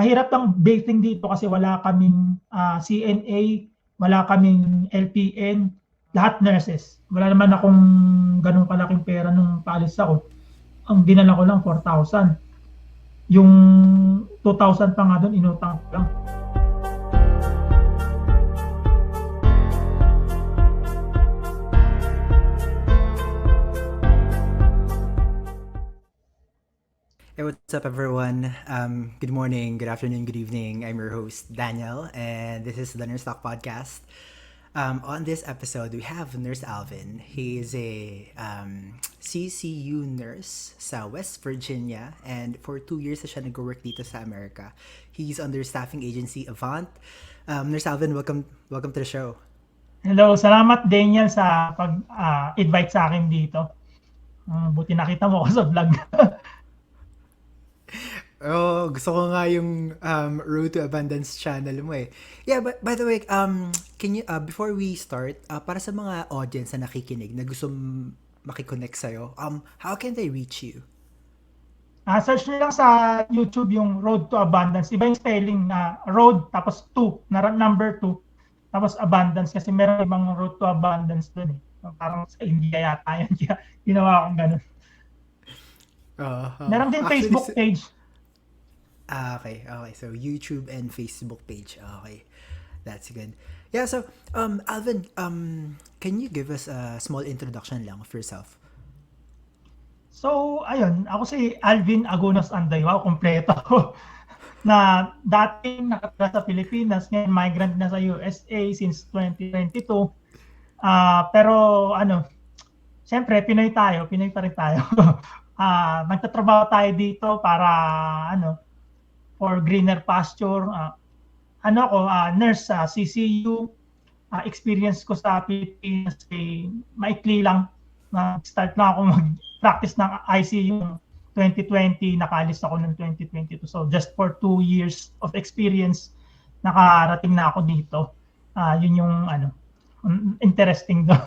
mahirap ang basing dito kasi wala kaming CNA, wala kaming LPN, lahat nurses. Wala naman akong ganun kalaking pera nung paalis ako. Ang dinala ko lang 4,000. Yung 2,000 pa nga doon, inutang ko lang. Hey, what's up, everyone? Good morning, good afternoon, good evening. I'm your host, Daniel, and this is the Nurse Talk Podcast. On this episode, we have Nurse Alvin. He is a CCU nurse sa West Virginia, and for 2 years na siya nag-work dito sa America. He's under staffing agency Avant. Nurse Alvin, welcome to the show. Hello, salamat Daniel sa pag-invite sa akin dito. Buti nakita mo ako sa vlog. Oh, gusto ko nga yung Road to Abundance channel mo eh. Yeah, but by the way, can you before we start, para sa mga audience na nakikinig na gusto makiconnect sa'yo, how can they reach you? Search nyo lang sa YouTube yung Road to Abundance. Iba yung spelling na road tapos 2, na number 2, tapos abundance kasi meron ibang Road to Abundance doon eh. Parang sa India yata yan. Kaya ginawa akong ganun. Meron din Actually, Facebook page. Okay. So YouTube and Facebook page. Okay, that's good. Yeah. So, Alvin, can you give us a small introduction lang of yourself? So, ayun, ako si Alvin Agunas Andaywa, kompleto ako. Na dating nakatira sa Pilipinas, ngayon migrant na sa USA since 2022. Pero siyempre Pinoy pa rin tayo. Nagtatrabaho tayo dito para for greener pasture. Nurse sa CCU. Experience ko sa Pilipinas maikli lang. Start na ako mag-practice ng ICU 2020, nakaalis ako ng 2022. So just for 2 years of experience, nakarating na ako dito. Yun yung interesting do.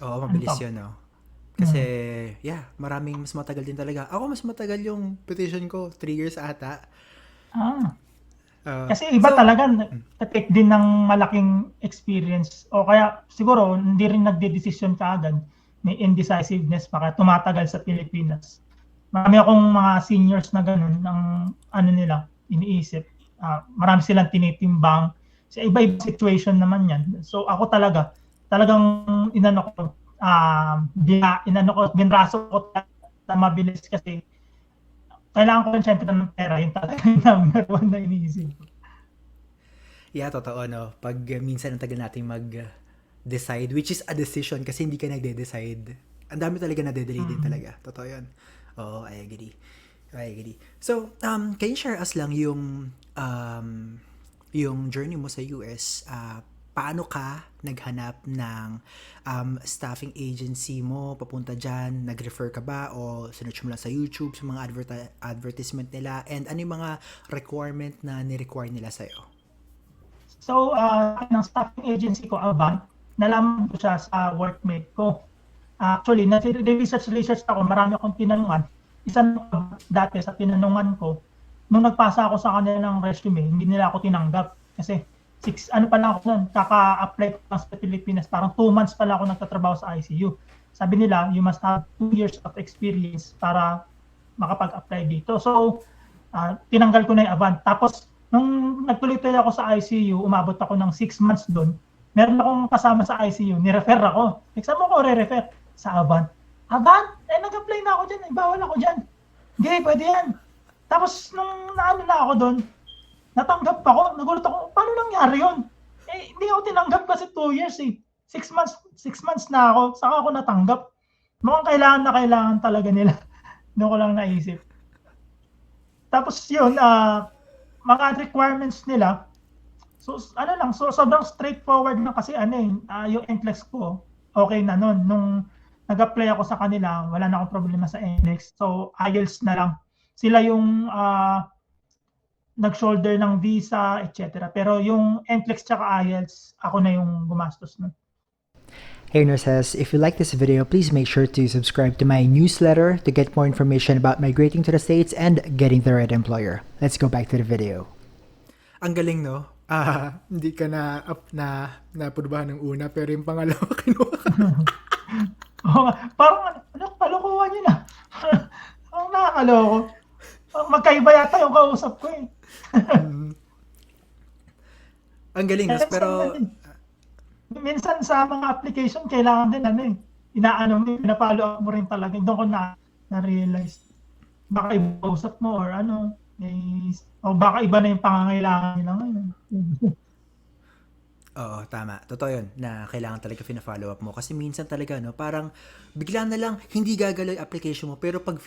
Oo, mabilis yun, no? Kasi, maraming mas matagal din talaga. Ako mas matagal yung petition ko, 3 years ata. Kasi iba talaga, take din ng malaking experience. O kaya siguro hindi rin nagde-decision kaagad. May indecisiveness pa kaya tumatagal sa Pilipinas. Marami akong mga seniors na ganun, ang nila, iniisip. Marami silang tinitimbang. Sa iba-iba situation naman yan. So ako talagang binraso ko na mabilis kasi kailangan ko rin syempre ng pera, yung talaga yung number one na iniisip ko. Yeah, totoo, no? Pag minsan ang tagal natin mag-decide, which is a decision kasi hindi ka nagde-decide. Ang dami talaga na-delay din talaga. Totoo yun. Oo, I agree. So, can you share us lang yung journey mo sa US? Paano ka naghanap ng staffing agency mo papunta dyan? Nag-refer ka ba o sinearch mo lang sa YouTube sa mga advertisement nila? And ano yung mga requirement na ni-require nila sa'yo? So, ng staffing agency ko, Avant, nalaman ko siya sa workmate ko. Actually, research ako, marami akong tinanungan. Isa dati sa tinanungan ko, nung nagpasa ako sa kanila ng resume, hindi nila ako tinanggap. Kasi kaka-apply ko lang sa Pilipinas, parang 2 months pala ako nagtatrabaho sa ICU. Sabi nila, you must have 2 years of experience para makapag-apply dito. So, tinanggal ko na yung Avant. Tapos, nung nagtuloy-tuloy ako sa ICU, umabot ako ng 6 months doon. Meron akong kasama sa ICU, ni-refer ako. Saan mo ko re-refer? Sa Avant. Avant? Nag-apply na ako dyan. Bawal ako dyan. Hindi, pwede yan. Tapos, nung na ako doon, natanggap ako. Nagulat ako, paano nangyari yun? Hindi ako tinanggap kasi 2 years eh. 6 months na ako, saka ako natanggap. Mukhang kailangan talaga nila. Doon ko lang naisip. Tapos yun, mga requirements nila, so sobrang straightforward na kasi yung NCLEX ko, okay na nun. Nung nag-apply ako sa kanila, wala na akong problema sa NCLEX. So, IELTS na lang. Sila yung nag-shoulder ng visa, etc. Pero yung NCLEX tsaka IELTS, ako na yung gumastos nun. Hey nurses, if you like this video, please make sure to subscribe to my newsletter to get more information about migrating to the States and getting the right employer. Let's go back to the video. Ang galing, no? Hindi ka napudbahan ng una, pero yung pangalawa kinuha ka. Parang kalokohan yun ah. Ang nakakaloko. Magkaiba yata yung kausap ko eh. Ang galing, no? Pero minsan sa mga application, kailangan din pina-follow up mo rin talaga. Doon ko na-realize. Baka iba kausap mo or o baka iba na yung pangangailangan nila ngayon. oo, tama. Totoo yun, na kailangan talaga pina-follow up mo. Kasi minsan talaga, no, parang bigla na lang hindi gagalaw yung application mo, pero pag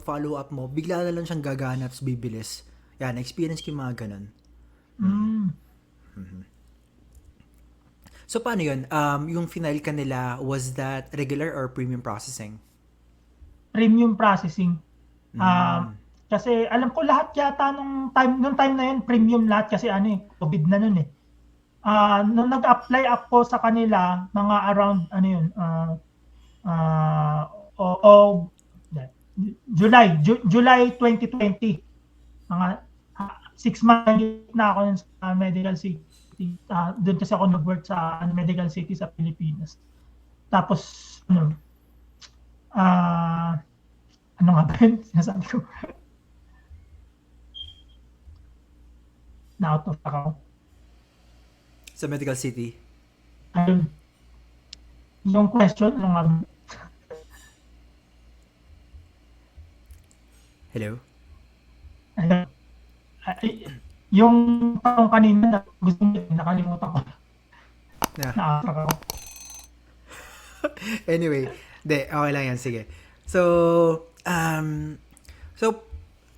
follow up mo, bigla na lang siyang gagana at bibilis. Yan, experience ko yung mga ganun. So, paano yun? Yung final ka nila, was that regular or premium processing? Premium processing. Kasi alam ko lahat yata nung time na yun, premium lahat kasi COVID na nun eh. Nung nag-apply ako sa kanila, mga around July 2020. Mga 6 months na ako sa Medical City. Doon kasi ako nag-work sa Medical City sa Pilipinas. Tapos ano nga ba yun? Sinasabi ko. Na out of ako. Sa Medical City? Ayun. Yung question, ano nga ba? Hello? Ayun. Yung tanong kanina na gusto mo, nakalimutan ko. Yeah. Na-out ako. Anyway, okay lang yan, sige. So,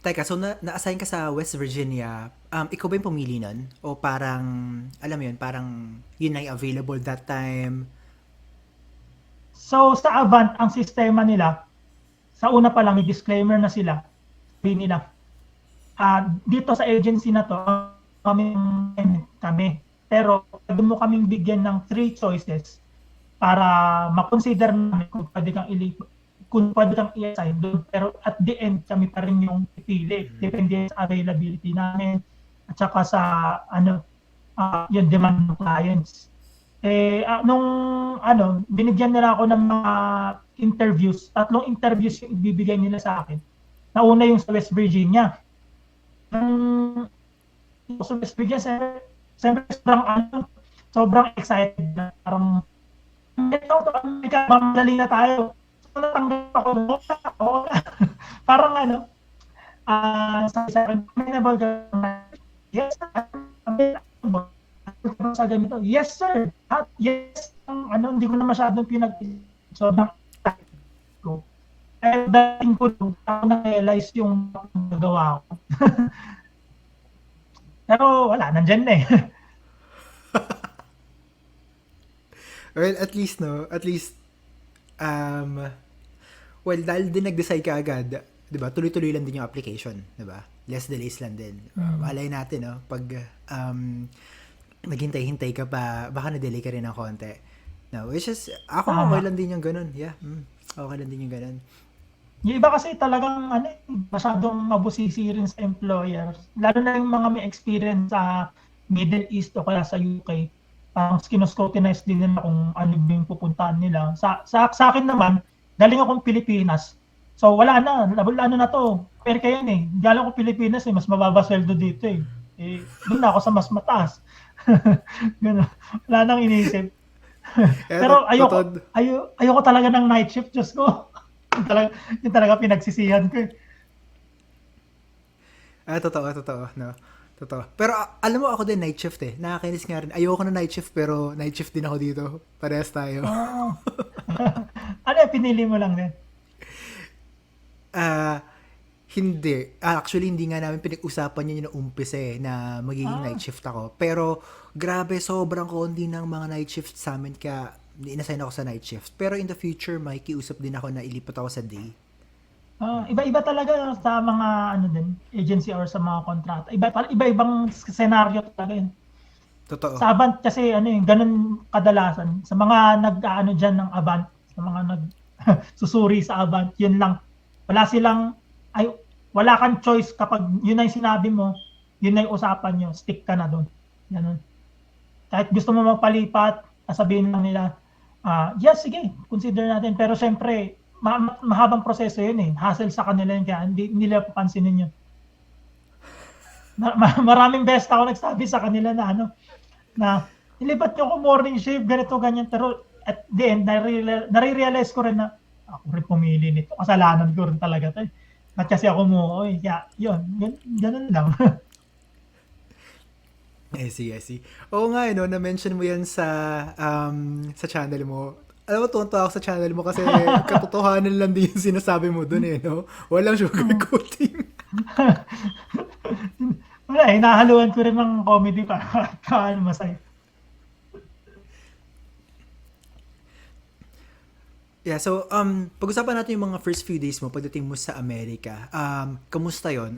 teka, so na-assign ka sa West Virginia, ikaw ba yung pumili nun? O parang, alam mo yun, parang yun na yung available that time? So, sa Avant, ang sistema nila, sa una pa lang, may disclaimer na sila. Sabi nila, dito sa agency na to, kami. Pero, pwede mo kaming bigyan ng 3 choices para makonsider namin kung pwede kang i-assign doon. Pero at the end, kami pa rin yung pipili. Depende sa availability namin at saka sa yung demand ng clients. Binigyan nila ako ng mga interviews. 3 interviews yung ibibigay nila sa akin. Nauna yung sa West Virginia. Sa West Virginia, siyempre sobrang excited na. Parang, mamadali na tayo. Natanggap ako. Parang sabi sa akin, amenable ka na. Yes, sa ganito. Yes, sir. At yes, hindi ko na masyadong sobrang ko. Dating ko ako na-realize yung nagawa ko. Pero wala, nandyan na eh. Well, at least, well, dahil din nag-decide ka agad, di ba, tuloy-tuloy lang din yung application, di ba? Less delays lang din. Alay natin, no? Pag naghintay-hintay ka pa, baka na-delay ka rin ng konti. No, which is, ako okay lang din yung ganun. Yeah, okay lang din yung ganun. Yung iba kasi talagang masyadong mabusisi rin sa employers. Lalo na yung mga may experience sa Middle East o kaya sa UK. Parang scrutinize din nila kung ano yung pupuntahan nila. Sa akin naman, galing akong Pilipinas. So wala na, na to. Pero kaya galing akong Pilipinas mas mababa sweldo dito eh. Doon na ako sa mas mataas. Ganun. Wala nang iniisip. Pero ayoko talaga ng night shift, Diyos ko. Yung talaga pinagsisihan ko eh. Totoo, no? Totoo. Pero alam mo, ako din night shift eh. Nakakainis nga rin. Ayoko na night shift, pero night shift din ako dito. Parehas tayo. Ano pinili mo lang din? Hindi. Actually, hindi nga namin pinag-usapan yun yung umpisa eh, na magiging night shift ako. Pero, grabe, sobrang konti ng mga night shift sa amin, kaya inassign ako sa night shift. Pero in the future, makikiusap din ako na ilipat ako sa day. Iba-iba talaga sa mga agency or sa mga kontrata. Iba-ibang senaryo talaga yun. Totoo. Sa Avant kasi ano yung ganun kadalasan sa mga nag-aano diyan ng Avant, sa mga nag susuri sa Avant, yun lang. Wala silang ay wala kang choice kapag yun na yung sinabi mo, yun na yung usapan nyo, stick ka na doon. Ganun. Kahit gusto mo magpalipat, sasabihin lang nila, yes, sige, consider natin. Pero syempre, mahabang proseso yun eh. Hassle sa kanila yun, kaya hindi nila papansinin yun. Maraming beses ako nagsabi sa kanila na ano, na ilipat nyo ko morning shift, ganito, ganyan. Pero at the end, nare-realize ko rin na ako rin pumili nito. Kasalanan ko rin talaga to. At kasi ako mo, kaya yun, ganun lang. I see, I see. Oo nga, no, na-mention mo yan sa channel mo. Alam mo, tuwan-tuwa ako sa channel mo kasi katotohanan lang din yung sinasabi mo dun eh, no? Walang sugarcoating. Wala, hinahaluan ko rin ng comedy para kaano masaya. Yeah, so pag-usapan natin yung mga first few days mo pagdating mo sa Amerika. Kamusta 'yon?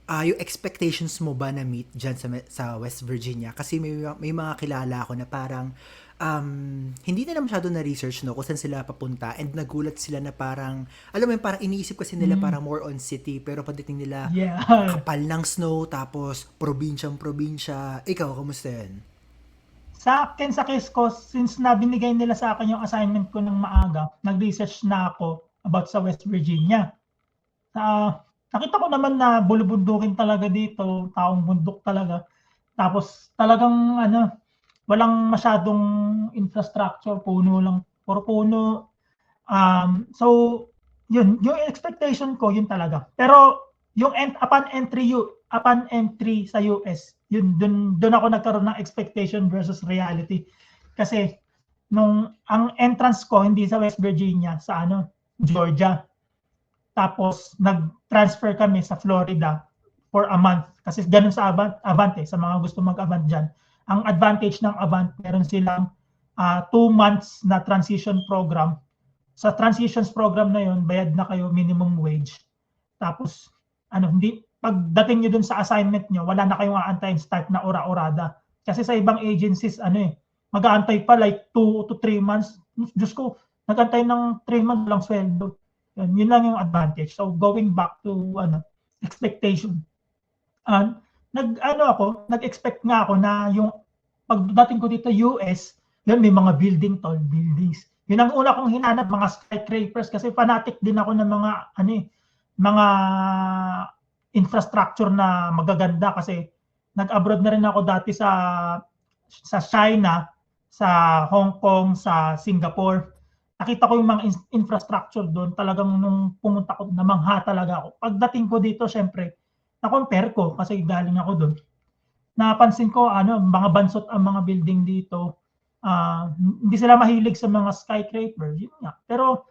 Yung expectations mo ba na meet diyan sa West Virginia? Kasi may mga kilala ako na parang hindi nila masyado na research no kung saan sila papunta and nagulat sila na parang alam mo yun, parang iniisip kasi nila parang more on city pero pagdating nila Yeah. kapal ng snow tapos probinsya. Ikaw, kamusta 'yan? Sa akin, sa case ko, since binigay nila sa akin yung assignment ko ng maaga, nag-research na ako about sa West Virginia. Nakita ko naman na bulubundukin talaga dito, taong bundok talaga. Tapos talagang ano, walang masyadong infrastructure, puno lang, puro puno. So, yun, yung expectation ko, yun talaga. Pero yung upon entry sa US, yun dun ako nagkaroon ng expectation versus reality. Kasi ang entrance ko hindi sa West Virginia, sa Georgia. Tapos nag-transfer kami sa Florida for a month kasi ganun sa Avant sa mga gusto mag-Avant diyan. Ang advantage ng Avant, meron silang 2 months na transition program. Sa transitions program na yon, bayad na kayo minimum wage. Tapos hindi pagdating niyo dun sa assignment niyo, wala na kayong aantayin start na ora-orada. Kasi sa ibang agencies mag-aantay pa like 2 to 3 months. Diyos ko, nag-antay ng 3 months lang sweldo. Yun lang yung advantage. So going back to expectation. Nag-expect nga ako na yung pagdating ko dito US, yun may mga tall buildings. Yun ang una kong hinanap, mga skyscrapers kasi fanatic din ako ng mga infrastructure na magaganda kasi nag-abroad na rin ako dati sa China, sa Hong Kong, sa Singapore. Nakita ko yung mga infrastructure doon, talagang nung pumunta ko, namangha talaga ako. Pagdating ko dito, syempre, na-compare ko kasi galing ako doon. Napansin ko, mga bansot ang mga building dito. Hindi sila mahilig sa mga skyscraper. Yun nga. Pero,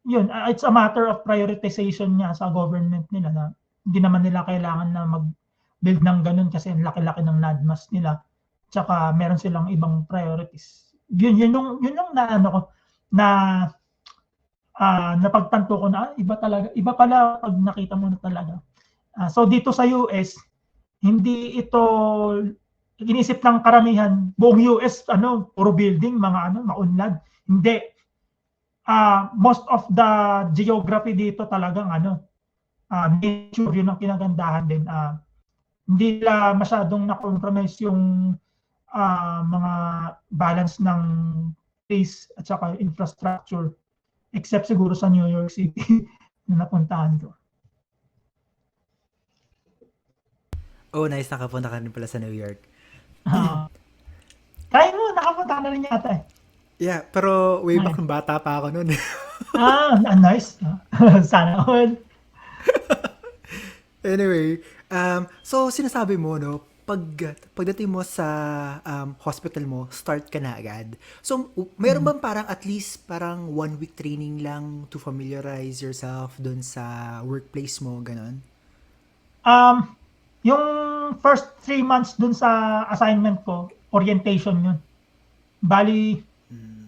yun, it's a matter of prioritization niya sa government nila na hindi naman nila kailangan na mag-build ng ganun kasi ang laki-laki ng landmass nila. Tsaka meron silang ibang priorities. Yun yung napagtanto ko na iba pala pag nakita mo na talaga. So dito sa US, hindi ito inisip ng karamihan, buong US puro building, mga maunlad. Hindi. Most of the geography dito talagang nature, yun ang kinagandahan din. Hindi nila masyadong na-compromise yung mga balance ng space at saka infrastructure except siguro sa New York City na napuntahan ko. Oh, nice. Nakapunta ka rin pala sa New York. Kaya mo, nakapunta na rin yata eh. Yeah, pero way back nung bata pa ako noon. Nice. Sana all. Anyway, so sinasabi mo, no, pagdating mo sa hospital mo, start ka na agad. So, mayroon bang parang at least parang 1 week training lang to familiarize yourself dun sa workplace mo, ganon? Yung first 3 months dun sa assignment ko, orientation yun. Bali,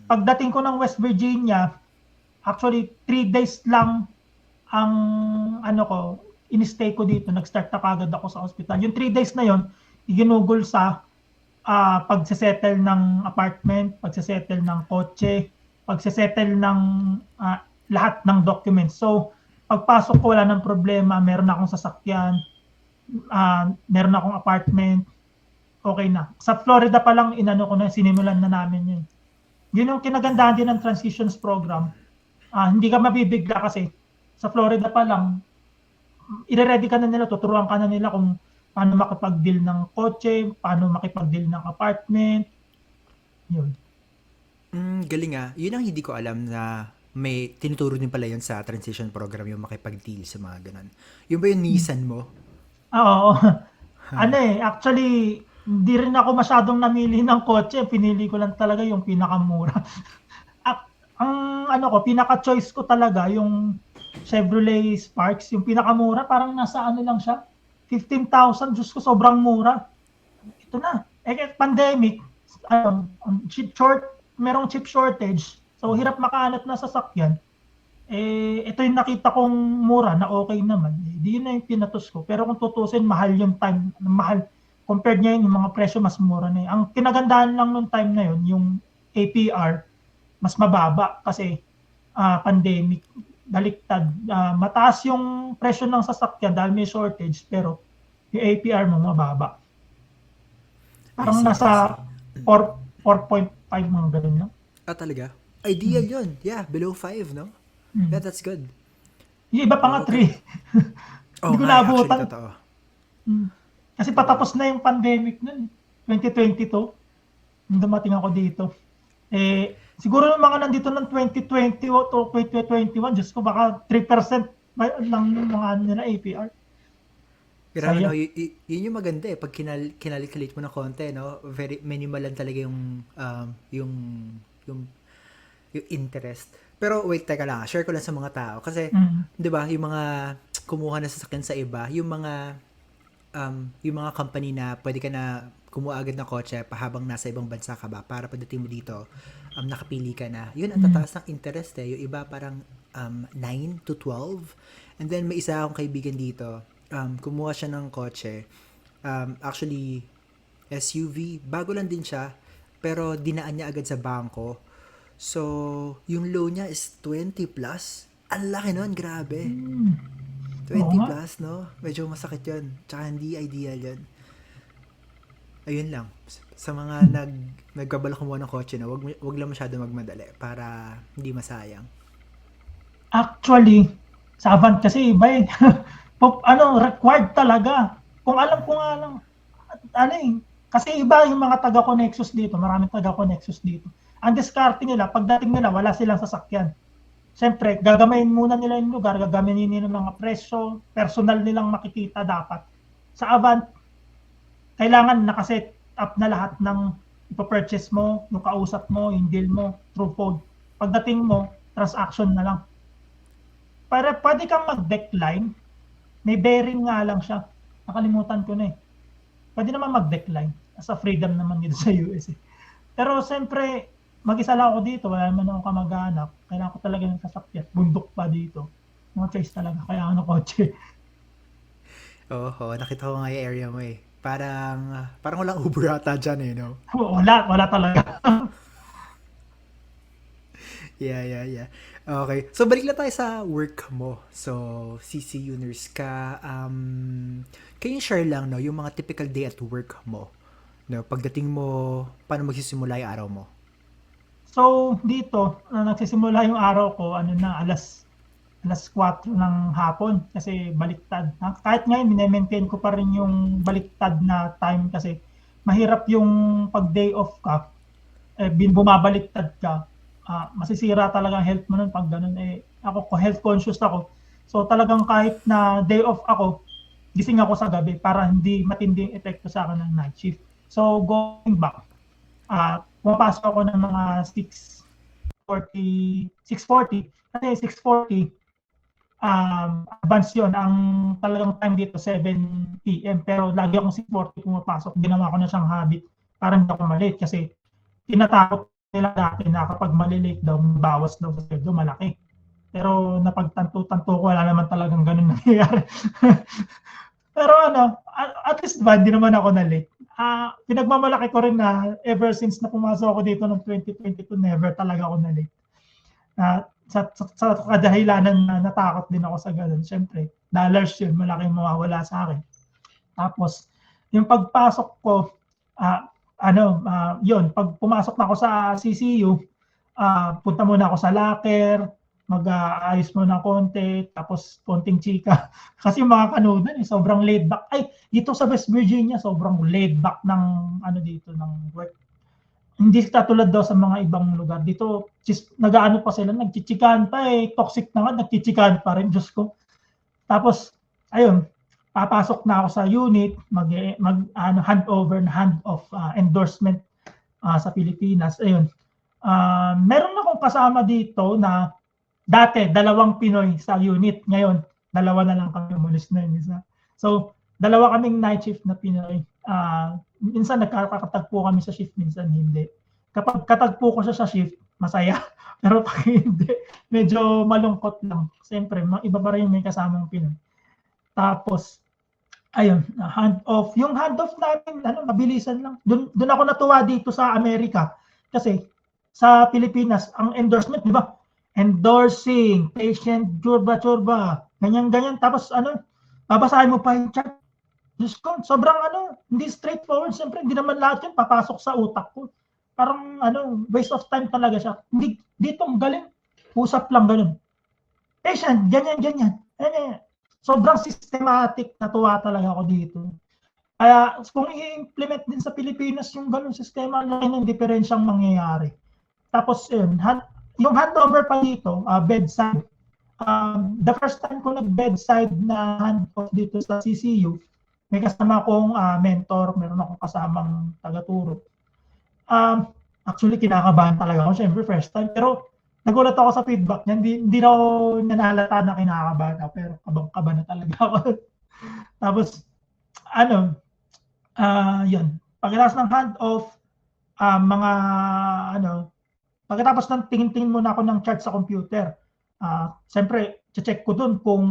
pagdating ko ng West Virginia, actually 3 days lang ang in-stay ko dito. Nag-start na kagad ako sa hospital. Yung 3 days na yon, ginugol sa pagse-settle ng apartment, pagse-settle ng kotse, pagse-settle ng lahat ng documents. So, pagpasok ko wala ng problema, meron akong sasakyan, meron akong apartment, okay na. Sa Florida pa lang inano ko na, sinimulan na namin yun. Yun yung kinagandahan din ng transitions program. Hindi ka mabibigla kasi sa Florida pa lang, i-ready ka na nila, tuturuan ka na nila kung paano makipag-deal ng kotse, paano makipag-deal ng apartment. Yun. Galing ah. Yun ang hindi ko alam na may tinuturo din pala yun sa transition program yung makipag-deal sa mga ganun. Yung ba yung Nissan mo? Oo. Actually, hindi rin ako masyadong namili ng kotse. Pinili ko lang talaga yung pinakamura. Ang pinaka-choice ko talaga yung Chevrolet Sparks, yung pinakamura, parang nasa lang siya, 15,000, Diyos ko, sobrang mura. Ito na. Pandemic, merong chip shortage, so hirap makahanap na sasakyan. Ito yung nakita kong mura na okay naman. Di yun na yung pinatos ko. Pero kung tutusin, mahal yung time, mahal. Compared ngayon, yung mga presyo, mas mura na yun. Ang kinagandahan lang nung time na yun, yung APR, mas mababa kasi pandemic, baliktad. Mataas yung presyo ng sasakyan dahil may shortage, pero yung APR mo mababa. Parang I see. nasa 4.5 mga ganun lang. Talaga? Ideal yun. Yeah, below 5, no? Yeah, that's good. Yung iba pa nga 3. Hindi ko nga, naabutan. actually, totoo. Kasi patapos na yung pandemic nun. 2022. Nung dumating ako dito. Siguro yung mga nandito ng 2020 o 2021, Diyos ko, baka 3% lang yung mga nila APR. Grabe, Sayang. no? Yun yung maganda eh. Pag kinalculate mo ng konti, no? Very minimal lang talaga yung interest. Pero wait, teka lang. Share ko lang sa mga tao. Kasi, di ba, yung mga kumuha na sasakyan sa iba, yung mga company na pwede ka na kumuha agad ng kotse habang nasa ibang bansa ka ba para pagdating mo dito, nakapili ka na. Yun ang tataas ng interest eh. Yung iba parang 9 to 12. And then may isa akong kaibigan dito, kumuha siya ng kotse. Actually, SUV. Bago lang din siya, pero dinaan niya agad sa bangko. So, yung loan niya is 20 plus. Ang laki nun, grabe. 20 plus, no? Medyo masakit yun. Tsaka hindi ideal yun. Ayun lang. Sa mga nagbabalak kumuha ng kotse, no? Wag lang masyado magmadali para hindi masayang. Actually, sa Avant kasi iba eh. Required talaga. Kung alam ko nga lang, kasi iba yung mga taga-Connexus dito, maraming taga-Connexus dito. Ang diskarte nila, pagdating nila, wala silang sasakyan. Siyempre, gagamayin muna nila yung lugar, gagamayin nila ng mga presyo, personal nilang makikita dapat. Sa Avant, kailangan nakaset up na lahat ng ipapurchase mo, yung kausap mo, yung deal mo, through phone. Pagdating mo, transaction na lang. Para pwede kang mag-decline, may bearing nga lang siya. Nakalimutan ko na eh. Pwede naman mag-decline. As a freedom naman dito sa US eh. Pero siyempre, mag-isa lang ako dito, wala naman ako kamag-anak. Kailangan ko talaga ng sasakyan. Bundok pa dito. No choice talaga, kaya ako kotse. Oo, nakita ko nga yung area mo eh. Parang walang Uber ata dyan eh, no? Wala talaga. Yeah. Okay. So, balik lang tayo sa work mo. So, CCU nurse ka. Can you share lang, no, yung mga typical day at work mo? No, pagdating mo, paano magsisimula yung araw mo? So, dito, nagsisimula yung araw ko, alas 4 ng hapon kasi baliktad. Kahit ngayon, minemaintain ko pa rin yung baliktad na time kasi mahirap yung pag day off ka, bumabaliktad ka. Masisira talaga ang health mo nun pag ganun. Ako, health conscious ako. So, talagang kahit na day off ako, gising ako sa gabi para hindi matinding epekto sa akin ng night shift. So, going back, pumapasok ako ng mga 6:40. Kasi 6:40, advance yun. Ang talagang time dito, 7 p.m. Pero lagi akong 6:40 pumapasok. Ginawa ko na siyang habit para hindi ako malate. Kasi tinatakot nila dati na kapag malilate daw, bawas daw sa sweldo, malaki. Pero napagtanto-tanto ko, wala naman talagang ganun nangyayari. Pero at least ba, hindi naman ako na late. pinagmamalaki ko rin na ever since na pumasok ako dito noong 2022, never talaga ako na-late. Sa kadahilanan na natakot din ako sa ganun. Siyempre, dollars yun, malaking mawawala sa akin. Tapos, yung pagpasok ko, yun, pag pumasok na ako sa CCU, punta muna ako sa locker, mag-aayos mo ng konti, tapos konting chika. Kasi yung mga kanunan, sobrang laid back. Ay, dito sa West Virginia, sobrang laid back ng dito, ng work. Hindi katulad daw sa mga ibang lugar. Dito, nag-aano pa sila, nagchichikahan pa toxic na nga, nagchichikahan pa rin, Diyos ko. Tapos, ayun, papasok na ako sa unit, handover na hand-off endorsement sa Pilipinas. Ayun. Meron akong kasama dito na dati, 2 Pinoy sa unit. Ngayon, 2 na lang kami, umalis na yun isa. So, 2 kaming night shift na Pinoy. Minsan nagkakatagpo kami sa shift, minsan hindi. Kapag katagpo ko siya sa shift, masaya. Pero pag hindi, medyo malungkot lang. Siyempre, iba pa rin may kasamang Pinoy. Tapos, ayun, hand-off. Yung hand-off namin, mabilisan lang. Doon ako natuwa dito sa Amerika. Kasi, sa Pilipinas, ang endorsement, di ba? Endorsing, patient, churba, ganyan. Tapos babasahin mo pa yung chart. Diyos ko, sobrang hindi straightforward. Siyempre, hindi naman lahat yun papasok sa utak ko. Parang waste of time talaga siya. Hindi, dito, ang galing. Usap lang ganun. Patient, ganyan. Sobrang systematic, natuwa talaga ako dito. Kaya, kung i-implement din sa Pilipinas yung ganun sistema, laki ng diferensyang mangyayari. Tapos, yung handover pa dito, bedside. The first time ko nag-bedside na handoff dito sa CCU, may kasama akong mentor, meron akong kasamang taga-turo. Actually, kinakabahan talaga ako, syempre first time. Pero nagulat ako sa feedback niya, hindi raw nanalata na kinakabahan ako, pero kabang-kaba na talaga ako. Tapos, yun. Pagkatapos ng handoff, pagkatapos ng tingin-tingin muna ako ng chart sa computer, siyempre, check ko dun kung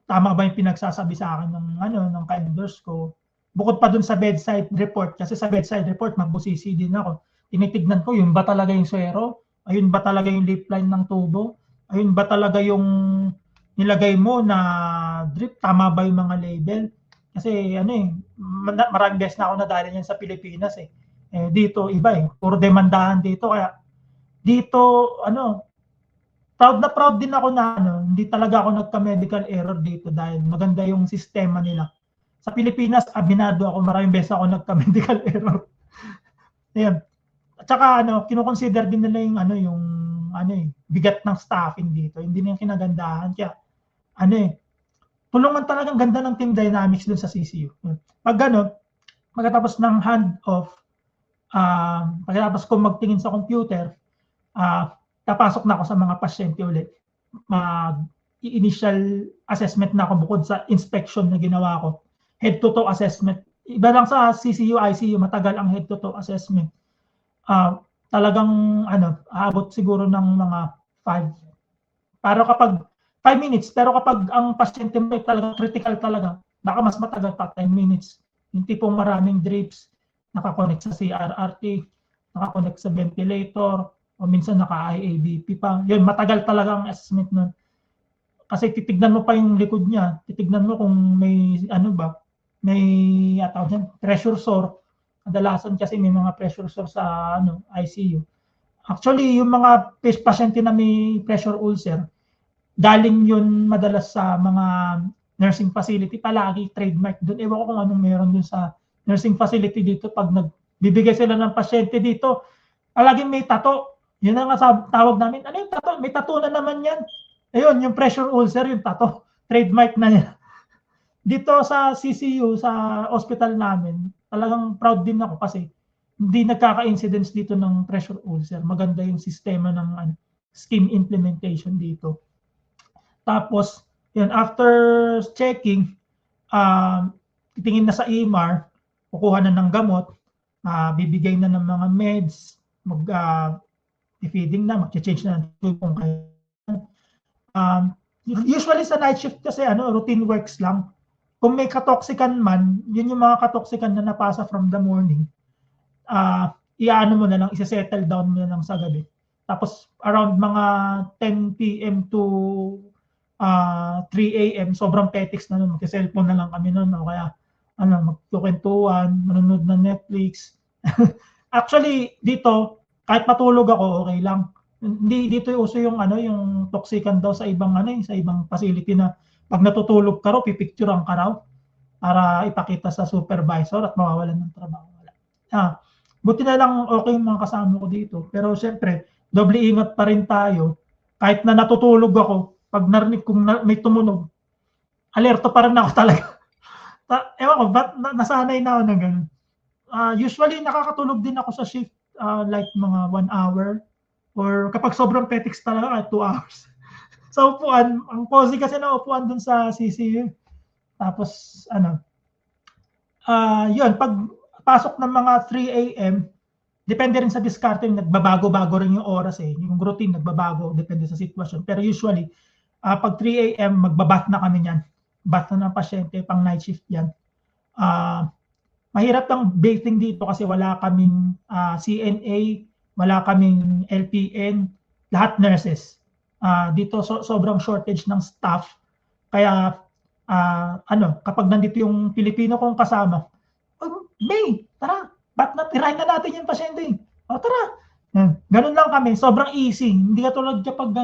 tama ba yung pinagsasabi sa akin ng ka-endorse ko. Bukod pa dun sa bedside report, kasi sa bedside report, magbusisi din ako. Tinitignan ko, yun ba talaga yung swero? Ayun ba talaga yung lip line ng tubo? Ayun ba talaga yung nilagay mo na drip? Tama ba yung mga label? Kasi maraming beses na ako nadali niyan sa Pilipinas dito iba puro demandahan dito, kaya dito proud din ako na hindi talaga ako nagka-medical error dito dahil maganda yung sistema nila. Sa Pilipinas, abinado ako, maraming beses ako nagka-medical error. Ayun. At saka kino-consider din nila yung bigat ng staffing dito. Hindi na yung kinagandahan. Kaya tulungan talagang ganda ng team dynamics dun sa CCU. Pag pagkatapos ng hand-off, pagkatapos ko magtingin sa computer, tapasok na ako sa mga pasyente ulit. Initial assessment na ako bukod sa inspection na ginawa ko. Head-to-toe assessment. Iba lang sa CCU, ICU, matagal ang head-to-toe assessment. Talagang aabot siguro ng mga 5 minutes, pero kapag ang pasyente mo talagang critical talaga, baka mas matagal pa, 10 minutes. Yung tipong maraming drips, nakakonect sa CRRT, nakakonect sa ventilator, o minsan naka-IABP pa. Yun, matagal talaga ang assessment nun. Kasi titignan mo pa yung likod niya, titignan mo kung may may pressure sore. Kadalasan kasi may mga pressure sore sa ICU. Actually, yung mga pasyente na may pressure ulcer, galing yun madalas sa mga nursing facility, palagi trademark doon. Ewan ko kung anong meron dun sa nursing facility dito. Pag nagbibigay sila ng pasyente dito, palaging may tato. Yun ang tawag namin. Ano yung tato? May tato na naman yan. Ayun, yung pressure ulcer, yung tato. Trademark na yan. Dito sa CCU, sa hospital namin, talagang proud din ako kasi hindi nagkaka-incidence dito ng pressure ulcer. Maganda yung sistema ng scheme implementation dito. Tapos, yun, after checking, titingin na sa EMR, kukuha na ng gamot, bibigay na ng mga meds, feeding na, mag-change na ng tube kung kaya. Usually sa night shift kasi routine works lang. kung may katoxican man, yun yung mga katoxican na napasa from the morning, iaano mo na lang, isa-settle down mo na lang sa gabi. Tapos around mga 10 p.m. to 3 a.m. sobrang petiks na nun, mag-cellphone na lang kami nun, o kaya magkukwentuhan, manonood ng Netflix. Actually, dito, kahit matulog ako, okay lang. Hindi dito uso yung yung toxican daw sa ibang sa ibang facility na pag natutulog ka raw, pipicturean ka raw para ipakita sa supervisor at mawawalan ng trabaho. Wala. Buti na lang okay yung mga kasama ko dito. Pero syempre, doble ingat pa rin tayo. Kahit na natutulog ako, pag narinig kong may tumunog, alerto pa rin ako talaga. Ewan ko, nasanay na ako ng ganun. Usually, nakakatulog din ako sa shift like mga 1 hour or kapag sobrang petiks talaga, 2 hours. Sa upuan, ang cozy kasi na upuan dun sa CCU. Tapos, yun, pag pasok ng mga 3 a.m., depende rin sa diskarte, nagbabago-bago rin yung oras Yung routine nagbabago, depende sa sitwasyon. Pero usually, pag 3 a.m., magbabath na kami niyan. Bath na ng pasyente, pang night shift yan. Mahirap lang bathing dito kasi wala kaming CNA, wala kaming LPN, lahat nurses. Dito sobrang shortage ng staff. Kaya kapag nandito yung Pilipino kong kasama, May, tara, ba't tirahin na natin yung pasyente? O tara. Ganun lang kami, sobrang easy. Hindi katulad kapag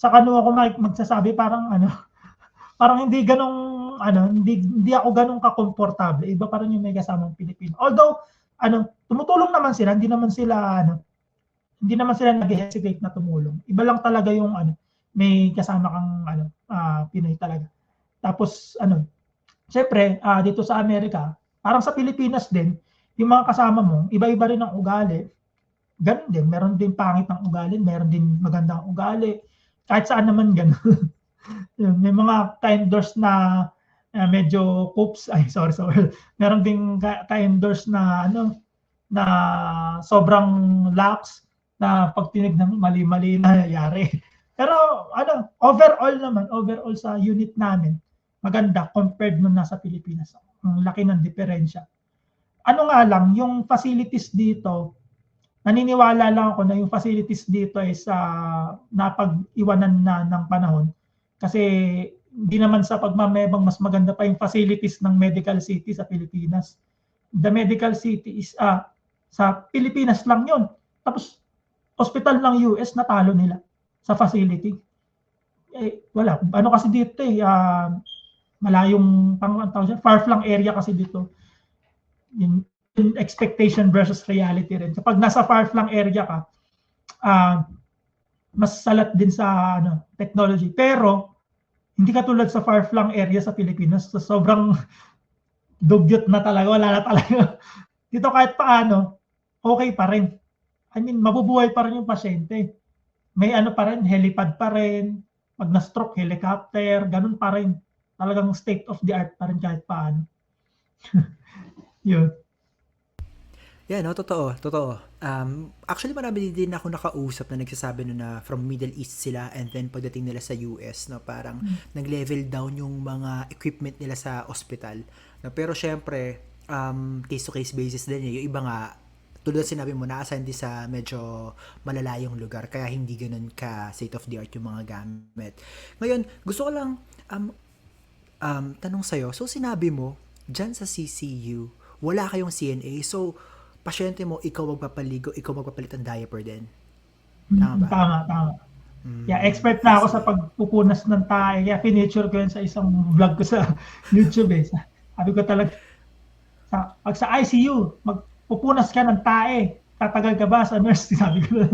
sa kanwa ko magsasabi parang parang hindi hindi ako ganun ka-komportable. Iba pa rin yung may kasamang Pilipino. Although tumutulong naman sila, hindi naman sila nag-hesitate na tumulong. Iba lang talaga yung may kasama kang Pinoy talaga. Tapos syempre dito sa Amerika, parang sa Pilipinas din, yung mga kasama mo, iba-iba rin ang ugali. Ganun din, meron din pangit ng ugali, meron din magandang ugali. Kahit saan naman ganun. May mga ka-endorse na medyo coops, sorry. Meron ding ka-endorse na na sobrang lax na pag tinignan mali-mali na nangyayari. Pero overall sa unit namin, maganda compared nung nasa Pilipinas. Ang laki ng diferensya. Nga lang, yung facilities dito, naniniwala lang ako na yung facilities dito ay sa napag-iwanan na ng panahon. Kasi hindi naman sa pagmamebang mas maganda pa yung facilities ng medical city sa Pilipinas. The medical city is sa Pilipinas lang yun. Tapos hospital ng US natalo nila sa facility. Wala. Kasi dito malayong far-flung area kasi dito. In expectation versus reality rin. Kapag nasa far-flung area ka, mas salat din sa technology. Pero hindi katulad sa far-flung area sa Pilipinas, so sobrang dugyot na talaga, wala na talaga. Dito kahit paano, okay pa rin. Mabubuhay pa rin yung pasyente. May pa rin, helipad pa rin. Pag na-stroke, helicopter, ganun pa rin. Talagang state of the art pa rin kahit paano. Yun. Yeah, no, totoo. Actually, marami din ako nakausap na nagsasabi na from Middle East sila and then pagdating nila sa US, no, parang nag-level down yung mga equipment nila sa hospital. No, pero syempre, case-to-case basis din yung iba nga, tulad sinabi mo, na-assign din sa medyo malalayong lugar, kaya hindi ganun ka state-of-the-art yung mga gamit. Ngayon, gusto ko lang tanong sa'yo, so sinabi mo, dyan sa CCU, wala kayong CNA, so pasyente mo, ikaw magpapaligo, ikaw magpapalit ng diaper din. Tama ba? Tama. Yeah, expert na ako sa pagpupunas ng tae. Kaya finiture ko yun sa isang vlog ko sa YouTube Sabi ko talaga, pag sa ICU, magpupunas ka ng tae. Tatagal ka ba sa nurse? Sabi ko.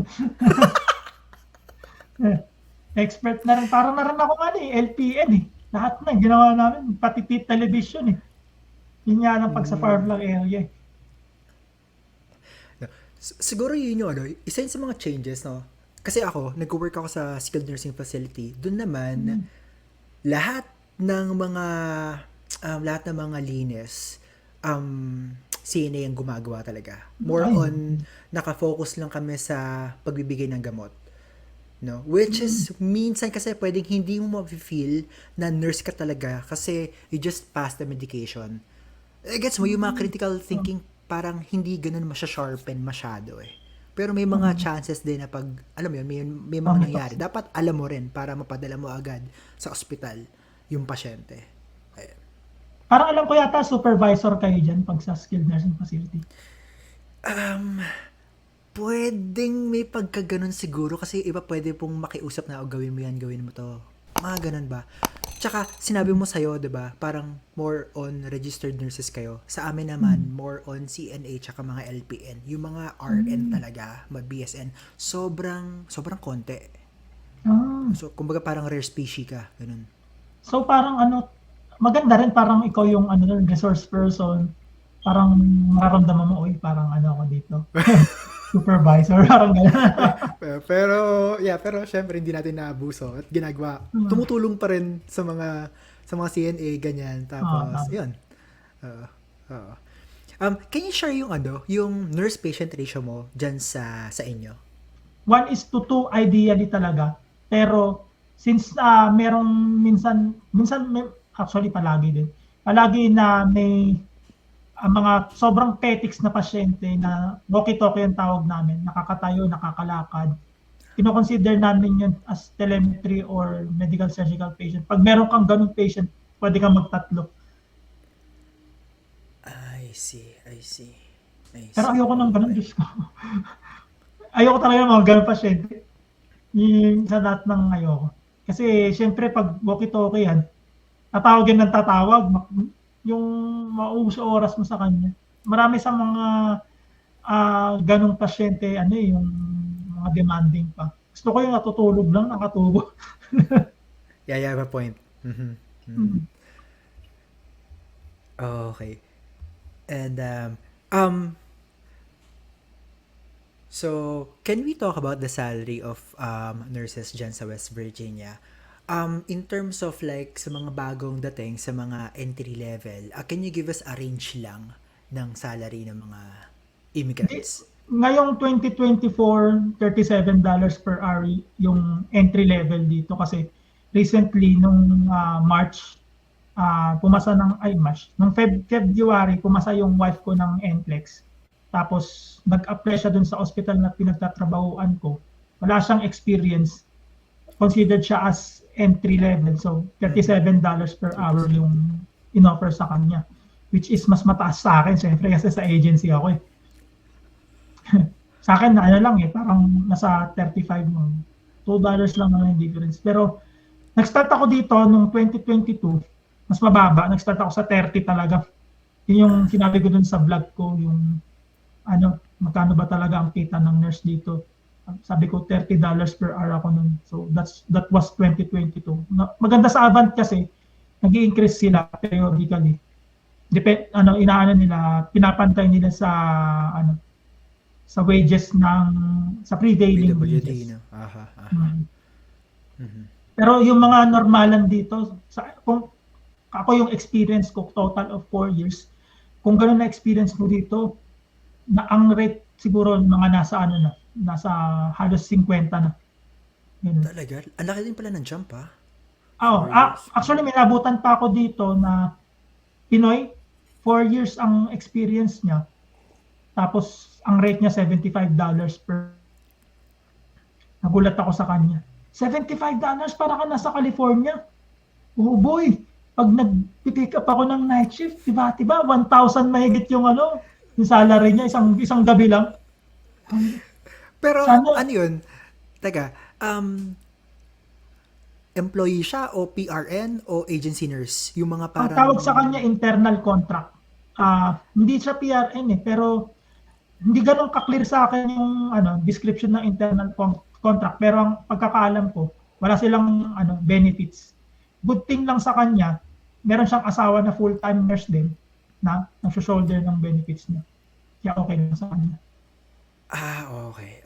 Expert na rin. Parang na rin ako LPN Lahat na, ginawa namin. Pati television Yun nga lang pag sa far-flung area Siguro yun yung isa yun sa mga changes, no? Kasi ako, nag-work ako sa skilled nursing facility. Doon naman, lahat ng mga linis, CNA ang gumagawa talaga. More on, nakafocus lang kami sa pagbibigay ng gamot. No? Which is, minsan kasi pwedeng hindi mo ma-feel na nurse ka talaga kasi you just passed the medication. Gets mo, yung mga critical thinking parang hindi ganun masya-sharpen masyado eh. Pero may mga chances din na pag, alam mo yun, may mga nangyari. Dapat alam mo rin para mapadala mo agad sa ospital yung pasyente. Ayun. Parang alam ko yata supervisor kayo dyan pag sa skilled nursing facility. Pwedeng may pagkaganon siguro kasi iba pwede pong makiusap na gawin mo yan, gawin mo to. Mga ganun ba? Tsaka sinabi mo sa'yo, di ba? Parang more on registered nurses kayo. Sa amin naman, more on CNA tsaka mga LPN. Yung mga RN talaga, BSN, sobrang konti. Ah. So, kumbaga parang rare species ka. Ganun. So parang maganda rin parang ikaw yung resource person. Parang mararamdaman mo, parang ako dito. Supervisor, parang gano'n. pero syempre hindi natin naabuso at ginagawa. Tumutulong pa rin sa mga CNA ganyan. Tapos, yun. Can you share yung nurse-patient ratio mo dyan sa inyo? 1:2 ideally talaga. Pero since merong minsan actually palagi na may mga sobrang petics na pasyente na walkie-talkie ang tawag namin, nakakatayo, nakakalakad. Kino-consider namin yun as telemetry or medical surgical patient. Pag meron kang ganung patient, pwede kang magtatlo. I see. Pero ayoko ng ganun, Diyos ko. Ayoko talaga ng mga ganung pasyente. Yung sa lahat ng ayoko. Kasi syempre pag walkie-talkie yan, tatawag yan ng tatawag, yung maubos oras mo sa kanya. Marami sa mga ganong pasyente, yung mga demanding pa. Gusto ko yung natutulog lang, nakatubo. Yeah, you have a point. Okay. And, so, can we talk about the salary of nurses dyan sa West Virginia? In terms of like sa mga bagong dating, sa mga entry level, can you give us a range lang ng salary ng mga immigrants? Ngayong 2024, $37 per hour yung entry level dito kasi recently nung March pumasa nung February pumasa yung wife ko ng NCLEX. Tapos nag-apply siya dun sa hospital na pinagtatrabahuan ko. Wala siyang experience. Considered siya as entry level. So, $37 per hour yung in-offer sa kanya. Which is mas mataas sa akin, syempre, kasi sa agency ako eh. Sa akin, parang nasa 35 mo. $2 lang naman yung difference. Pero, nag-start ako dito nung 2022, mas mababa. Nag-start ako sa 30 talaga. Yun yung sinabi ko dun sa vlog ko, yung magkano ba talaga ang kita ng nurse dito. Sabi ko $30 per hour ako nun. So that was 2022. Maganda sa Avant kasi nag-i-increase sila periodically. Nila, pinapantay nila sa sa wages sa prevailing wages. No? Pero yung mga normalan dito, kung ako yung experience ko total of 4 years, kung gano'n na experience mo dito, na ang rate siguro mga nasa halos 50 na. Ganun. Talaga? Ang laki din pala ng jump Actually may nabutan pa ako dito na Pinoy, 4 years ang experience niya. Tapos ang rate niya $75 per. Nagulat ako sa kanya. $75 para ka nasa California. Oh boy, pag nag-pick up ako ng night shift, diba 1,000 mahigit yung yung salary niya isang gabi lang. Pero ano yun? Teka, employee siya o PRN o agency nurse? Yung mga parang... Ang tawag sa kanya internal contract. Hindi siya PRN pero hindi ganun ka-clear sa akin yung description ng internal contract. Pero ang pagkakaalam ko, wala silang benefits. Good thing lang sa kanya, meron siyang asawa na full-time nurse din na nag-shoulder ng benefits niya. Kaya okay lang sa kanya. Okay.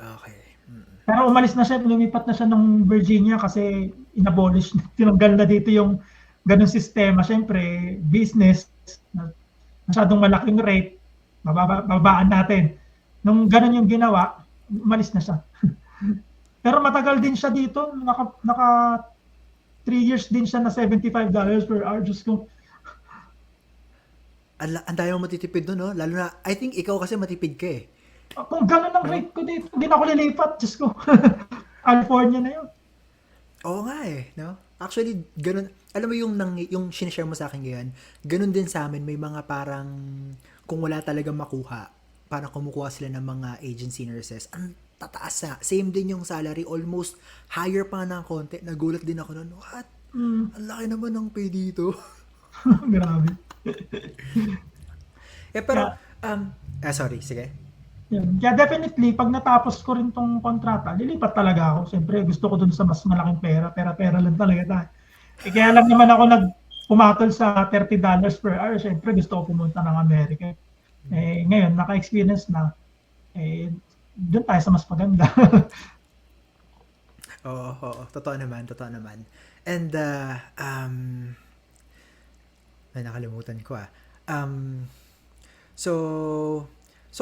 Pero umalis na siya, lumipat na siya ng Virginia kasi inabolish, tinanggal na dito yung ganung sistema. Siyempre, business, masyadong malaking rate, babaan natin. Nung ganun yung ginawa, umalis na siya. Pero matagal din siya dito. Naka 3 years din siya na $75 per hour. Diyos ko. Ang dami mo matitipid doon, no? Lalo na, I think ikaw kasi matipid ka eh. Kung gano'n ang No? rate ko dito, hindi na ako lilipat. Diyos ko. California na yun. Oo nga eh, no? Actually, ganun, alam mo yung sinishare mo sa akin ngayon, ganun din sa amin, may mga parang, kung wala talaga makuha, parang kumukuha sila ng mga agency nurses, ang tataas na. Same din yung salary, almost higher pa ng konti. Nagulat din ako noon, what? Ang laki naman ng pay dito. Grabe. Pero, Kaya, sorry, sige. yun. Kaya definitely, pag natapos ko rin tong kontrata, lilipat talaga ako. Siyempre, gusto ko dun sa mas malaking pera. Pera-pera lang talaga tayo. Kaya lang naman ako pumatol sa $30 per hour. Siyempre, gusto ko pumunta ng Amerika. Ngayon, naka-experience na. Doon tayo sa mas maganda. Oo, totoo naman, totoo naman. And, ay, nakalimutan ko ah. Um, so,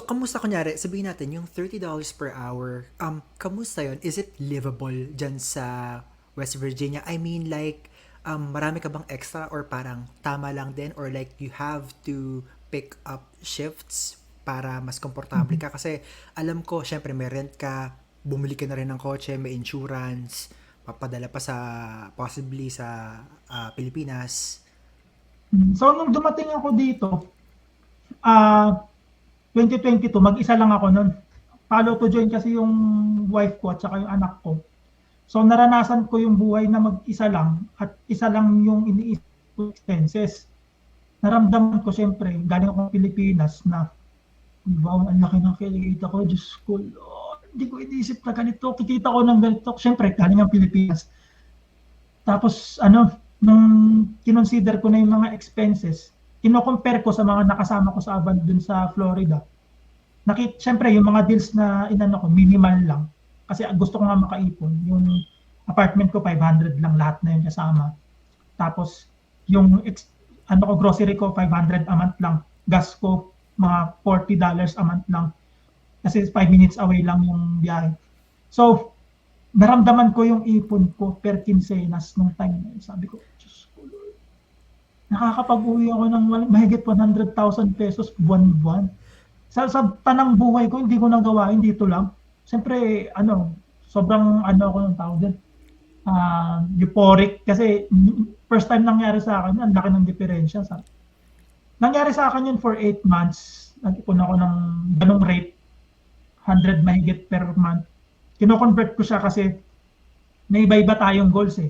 kamusta kunyari, sabihin natin, yung $30 per hour, kamusta yon? Is it livable dyan sa West Virginia? I mean, like, marami ka bang extra or parang tama lang din? Or like, you have to pick up shifts para mas komportable ka? Kasi, alam ko, syempre, may rent ka, bumili ka na rin ng kotse, may insurance, papadala pa sa, possibly sa Pilipinas. So, nung dumating ako dito, 2022, mag-isa lang ako nun. Follow to join kasi yung wife ko at saka yung anak ko. So, naranasan ko yung buhay na mag-isa lang at isa lang yung iniisip ko expenses. Naramdaman ko siyempre, galing akong Pilipinas na, wow, ang laki ng kinikita ko, Diyos ko, Lord, hindi ko iniisip na ganito, kikita ko ng ganito. Siyempre, galing ang Pilipinas. Tapos, nung kinonsider ko na yung mga expenses, kino-compare ko sa mga nakasama ko sa Avant dun sa Florida. Siyempre, yung mga deals na inano ko, minimal lang. Kasi gusto ko nga makaipon. Yung apartment ko, 500 lang lahat na yun kasama. Tapos, yung grocery ko, 500 a month lang. Gas ko, mga $40 a month lang. Kasi 5 minutes away lang yung biyahe. So, naramdaman ko yung ipon ko per quincenas nung time na yun. Sabi ko, Diyos ko, Lord. Nakakapag-uwi ako ng mahigit 100,000 pesos buwan-buwan. Sa tanang buhay ko, hindi ko nagawain dito lang. Siyempre, sobrang ako ng tawag din. Euphoric. Kasi first time nangyari sa akin, ang laki ng diferensya. Nangyari sa akin yun for 8 months. Nag-ipon ako ng ganong rate. 100 mahigit per month. Kino-convert ko siya kasi may iba-iba tayong goals eh.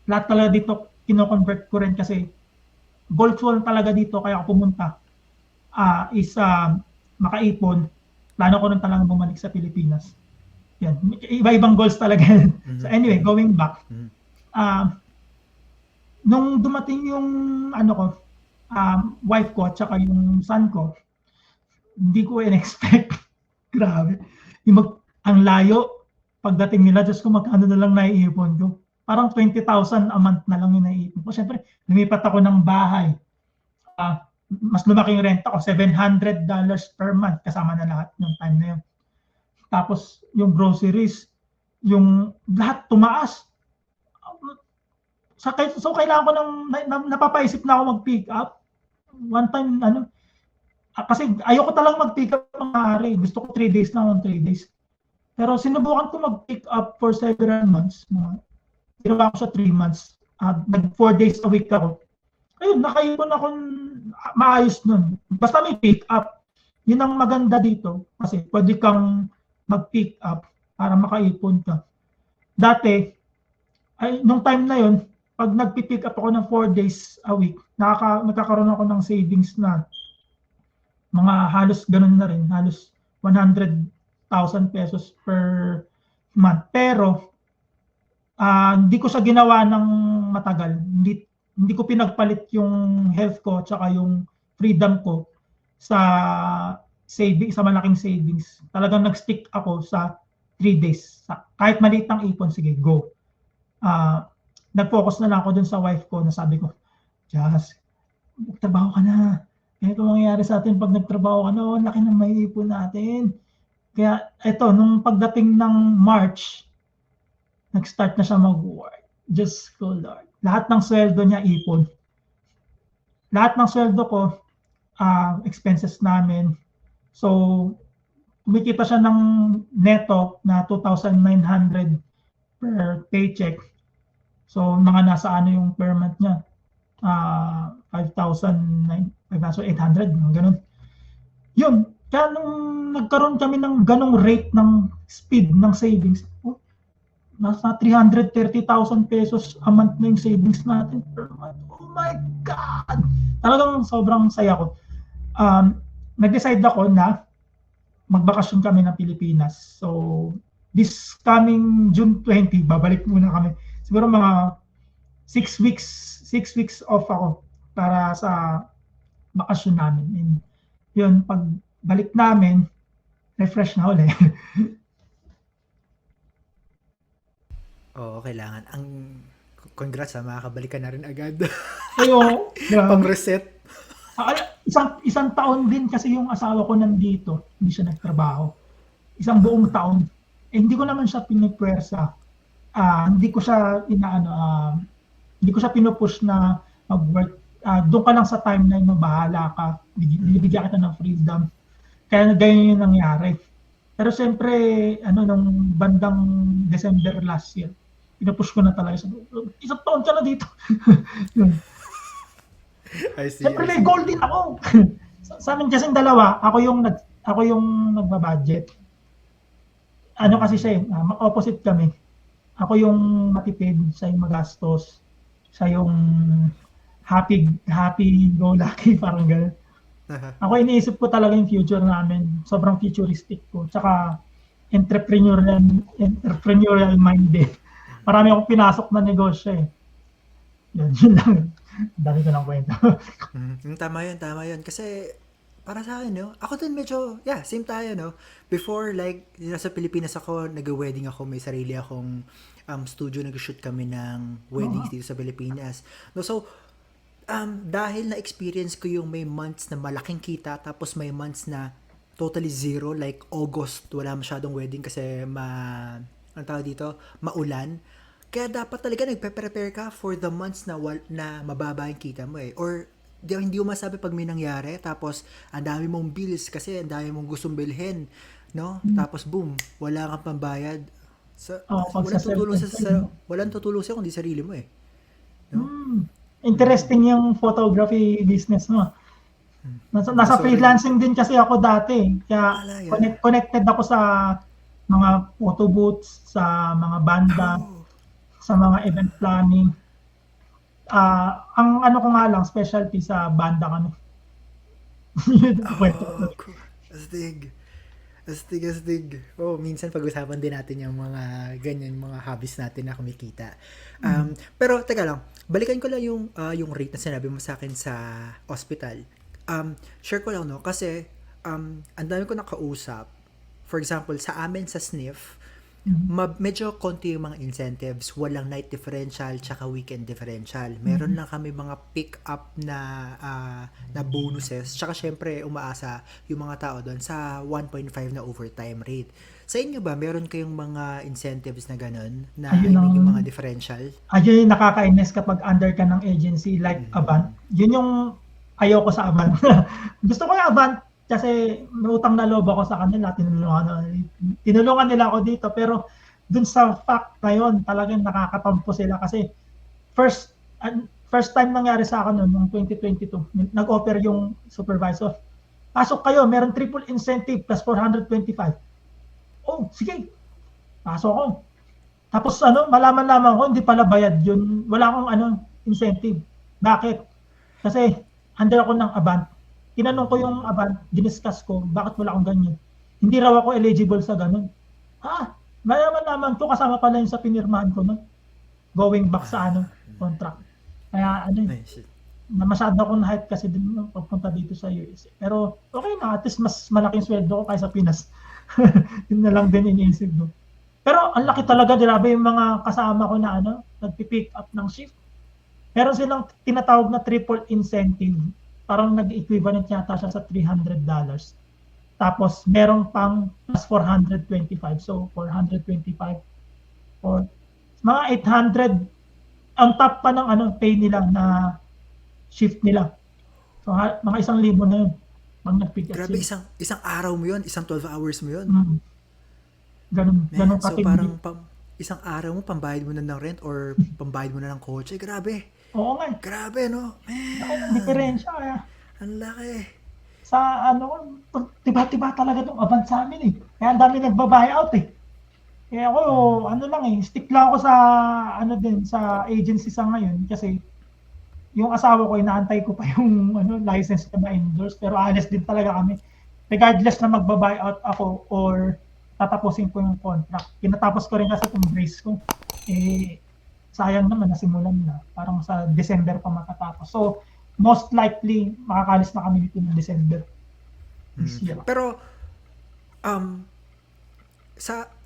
Lahat talaga dito kino-convert ko rin kasi goals ko talaga dito kaya ako pumunta is makaipon. Plano ko rin talaga bumalik sa Pilipinas. Yan. Iba-ibang goals talaga. So anyway, going back. Nung dumating yung wife ko at saka yung son ko, hindi ko in-expect. Grabe. Ang layo. Pagdating nila, Diyos ko, magkano na lang naiipon ko. Parang 20,000 a month na lang yung naiipon ko. Siyempre, lumipat ako ng bahay. Mas lumaki yung renta ko, $700 per month, kasama na lahat yung time na yun. Tapos, yung groceries, yung lahat tumaas. So, kailangan ko napapaisip na ako mag-pick up. One time, kasi ayoko talagang mag-pick up ng maaari. Gusto ko 3 days lang, 3 days. Pero sinubukan ko mag-pick up for several months. Ginawa ko sa 3 months. Nag 4 days a week ako. Ayun, nakaipon ako maayos nun. Basta may pick up. Yun ang maganda dito. Kasi pwede kang mag-pick up para makaipon ka. Dati, nung time na yun, pag nag-pick up ako ng 4 days a week, nagkakaroon ako ng savings na mga halos ganun na rin. Halos 100,000 pesos per month. Pero, hindi ko siya ginawa ng matagal. Hindi ko pinagpalit yung health ko tsaka yung freedom ko sa malaking savings. Talagang nag-stick ako sa 3 days. Kahit maliit ang ipon, sige, go. Nag-focus na lang ako dun sa wife ko na sabi ko, Jazz, magtrabaho ka na. Kaya ito mangyayari sa atin pag nagtrabaho ka na, laki ng maiipon natin. Kaya ito, nung pagdating ng March, nag-start na siya mag-work. Just ko, Lord. Lahat ng sweldo niya ipon. Lahat ng sweldo ko, expenses namin. So, kumikita siya ng neto na 2,900 per paycheck. So, mga nasa ano yung per month niya? 5,800, ganun. Yun. Kaya nung nagkaroon kami ng ganong rate ng speed ng savings, nasa 330,000 pesos a month na yung savings natin per month. Oh my God! Talagang sobrang saya ko. Nag-decide ako na magbakasyon kami ng Pilipinas. So, this coming June 20, babalik muna kami. Siguro mga 6 weeks off ako para sa bakasyon namin. And yun, pag balik namin, refresh na ulit. Oo, kailangan. Congrats makakabalik ka na rin agad. Ayo, Pang-reset. isang taon din kasi yung asawa ko nandito, hindi siya nagtrabaho. Isang buong taon. Hindi ko naman siya pinipwersa. Hindi ko siya hindi ko siya pinupush na mag-work. Doon ka lang sa timeline mo, bahala ka. Binibigyan kita ng freedom. Kaya ganyan yung nangyari. Pero siyempre, nung bandang December last year, pinupush ko na talaga. Isang taon ka na dito. Yun. I see. Siyempre may goal din ako. Sa amin kasing dalawa, ako yung nagbabudget. Kasi siya opposite kami. Ako yung matipid, siya yung magastos. Siya yung happy go lucky, parang gano'n. Ako iniisip ko talaga yung future namin. Sobrang futuristic ko. Tsaka entrepreneurial minded. Marami akong pinasok na negosyo eh. Yun lang. Dami ko ng kwento. Tama yun. Kasi, para sa akin, no? Ako din medyo, same tayo, no? Before, like, nasa Pilipinas ako, nag-wedding ako, may sarili akong studio, nag-shoot kami ng weddings dito sa Pilipinas. No, so, dahil na-experience ko yung may months na malaking kita, tapos may months na totally zero, like August, wala masyadong wedding kasi maulan. Kaya dapat talaga nagpe-prepare ka for the months na mababa yung kita mo eh. Or hindi mo masabi pag may nangyari, tapos ang dami mong bills kasi ang dami mong gustong bilhin, no? Tapos boom, wala kang pambayad. So, walang tutulong sa'yo kundi sarili mo eh. No? Interesting yung photography business mo. Nasa freelancing din kasi ako dati. Kaya connected ako sa mga photo booths, sa mga banda, sa mga event planning. Ang ko nga lang, specialty sa banda kami. Astig. Minsan pag-usapan din natin yung mga ganyan, mga hobbies natin na kumikita. Pero teka lang, balikan ko lang yung rate na sinabi mo sa akin sa hospital. Share ko lang, no, kasi ang dami ko nakausap. For example, sa amin sa SNF, medyo konti yung mga incentives, walang night differential tsaka weekend differential. Meron lang kami mga pick up na bonuses, tsaka syempre umaasa yung mga tao doon sa 1.5 na overtime rate. Sa inyo ba meron kayong mga incentives na ganun na yung mga differential? Ayun yung nakakainis kapag under ka ng agency like Avant. Yun yung ayaw ko sa Avant. Gusto ko yung Avant kasi may utang na loob ako sa kanila, tinulungan nila ako dito, pero dun sa fact na yun, talagang nakakatampo sila kasi first time nangyari sa akin noong 2022, nag-offer yung supervisor. Pasok kayo, meron triple incentive plus 425. Oh, sige. Pasok ko. Tapos malaman ko, hindi pala bayad yun. Wala akong incentive. Bakit? Kasi under ako ng Avant. Tinanong ko yung Avant, diniscuss ko, bakit wala akong ganyan? Hindi raw ako eligible sa ganun. Malaman ko, kasama pala yung sa pinirmahan ko nun. Going back sa contract. Kaya na masyado akong hype kasi din pagpunta dito sa USA. Pero okay na, at least mas malaking sweldo ko kaysa Pinas. Yun na lang din iniisip ko. Pero ang laki talaga, grabe yung mga kasama ko na nagpi-pick up ng shift. Meron silang tinatawag na triple incentive. Parang nag-equivalent yata siya sa $300. Tapos meron pang plus 425. So 425 or mga 800 ang top pa ng pay nila na shift nila. So mga 1,000 na yun pag nagpigas Grabe, sila. isang araw mo yun, isang 12 hours mo yun. Mm. Ganun Man, so katindi. parang isang araw mo, pambayad mo na ng rent or pambayad mo na ng kotse. Grabe. Oo nga. Grabe, no? Laki ng Man, diferensya kaya ang laki. sa tiba-tiba talaga itong Avant sa amin eh. Kaya ang dami nagba-buyout eh. Kaya ako, stick lang ako sa, sa agency sa ngayon kasi yung asawa ko, inaantay ko pa yung license na ma-endorse. Pero honest din talaga kami. Regardless na magba-buyout ako or tatapusin ko yung contract. Pinatapos ko rin kasi itong brace ko. Eh, sayang naman, nasimulan na. Parang sa December pa matatapos. So, most likely, makakalis na kami dito ng December this year. Pero,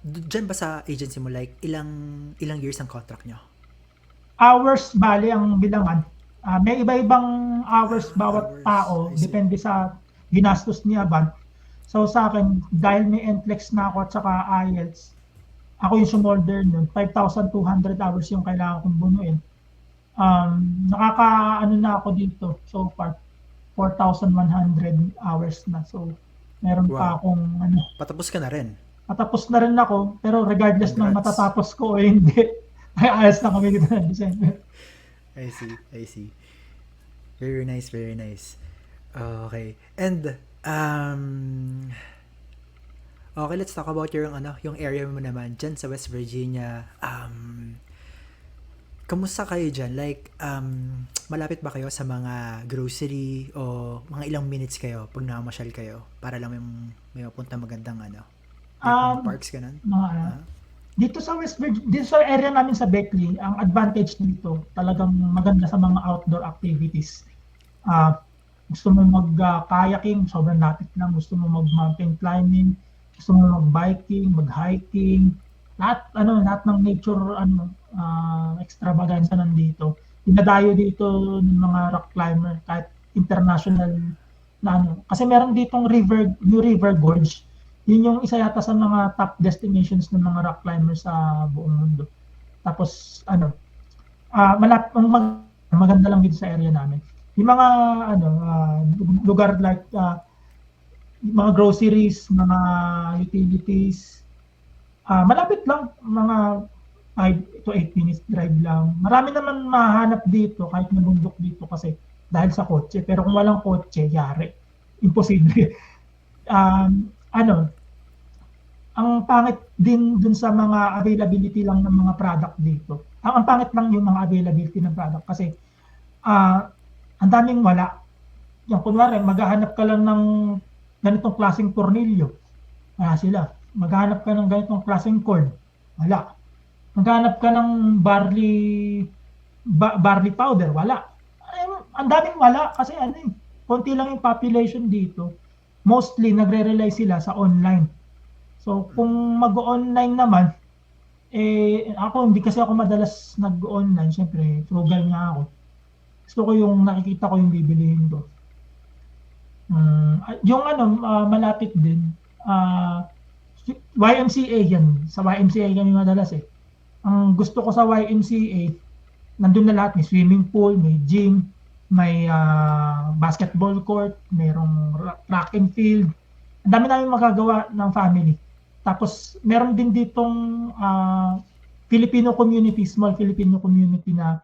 dyan ba sa agency mo, like, ilang years ang contract nyo? Hours, bali ang bilangan. May iba-ibang hours bawat Hours, tao. I see. Depende sa ginastos niya ba. So sa akin, dahil may NCLEX na ako at saka IELTS, ako yung sumolder nun. 5,200 hours yung kailangan kong bunuin. Na ako dito so far. 4,100 hours na. So, meron pa Wow. akong Patapos ka na rin. patapos na rin ako. Pero regardless ng Congrats. matatapos ko o hindi, ay ayos na kami dito ng December. I see. Very nice, very nice. Okay. And, okay, let's talk about yung area mo naman, dyan sa West Virginia. Kamusta kayo dyan? Like, malapit ba kayo sa mga grocery o mga ilang minutes kayo pag nakamasyal kayo para lang may mapunta magandang like mga parks ganun? Dito sa West Virginia, dito sa area namin sa Beckley, ang advantage dito, talagang maganda sa mga outdoor activities. Gusto mo mag-kayaking, sobrang lapit lang. Gusto mo mag-mountain climbing, gusto mo mag-biking, mag-hiking, lahat ng nature extravaganza nandito. Dinadayo dito ng mga rock climber kahit international na kasi meron ditong New River Gorge. Yun yung isa yata sa mga top destinations ng mga rock climbers sa buong mundo. Tapos maganda lang dito sa area namin. Yung mga lugar like mga groceries, mga utilities, malapit lang, mga 5 to 8 minutes drive lang. Marami naman mahanap dito kahit nabundok dito kasi dahil sa kotse. Pero kung walang kotse, yari. Imposible. Ang pangit din dun sa mga availability lang ng mga product dito. Ang pangit lang yung mga availability ng product kasi ang daming wala. Yung kunwari, maghahanap ka lang ng ganitong klaseng tornilyo. Wala sila. Maghahanap ka ng ganitong klaseng cord. Wala. Maghahanap ka ng barley powder. Wala. Ang daming wala kasi konti lang yung population dito. Mostly, nagre-rely sila sa online. So, kung mag-online naman, ako, hindi kasi ako madalas nag-online. Siyempre, frugal nga ako. Gusto ko yung nakikita ko yung bibilihin ko. Yung malapit din, YMCA yan. Sa YMCA kami madalas eh. Ang gusto ko sa YMCA, nandun na lahat. May swimming pool, may gym, may basketball court, mayroong track and field. Ang dami namin magagawa ng family. Tapos, meron din ditong Filipino community, small Filipino community na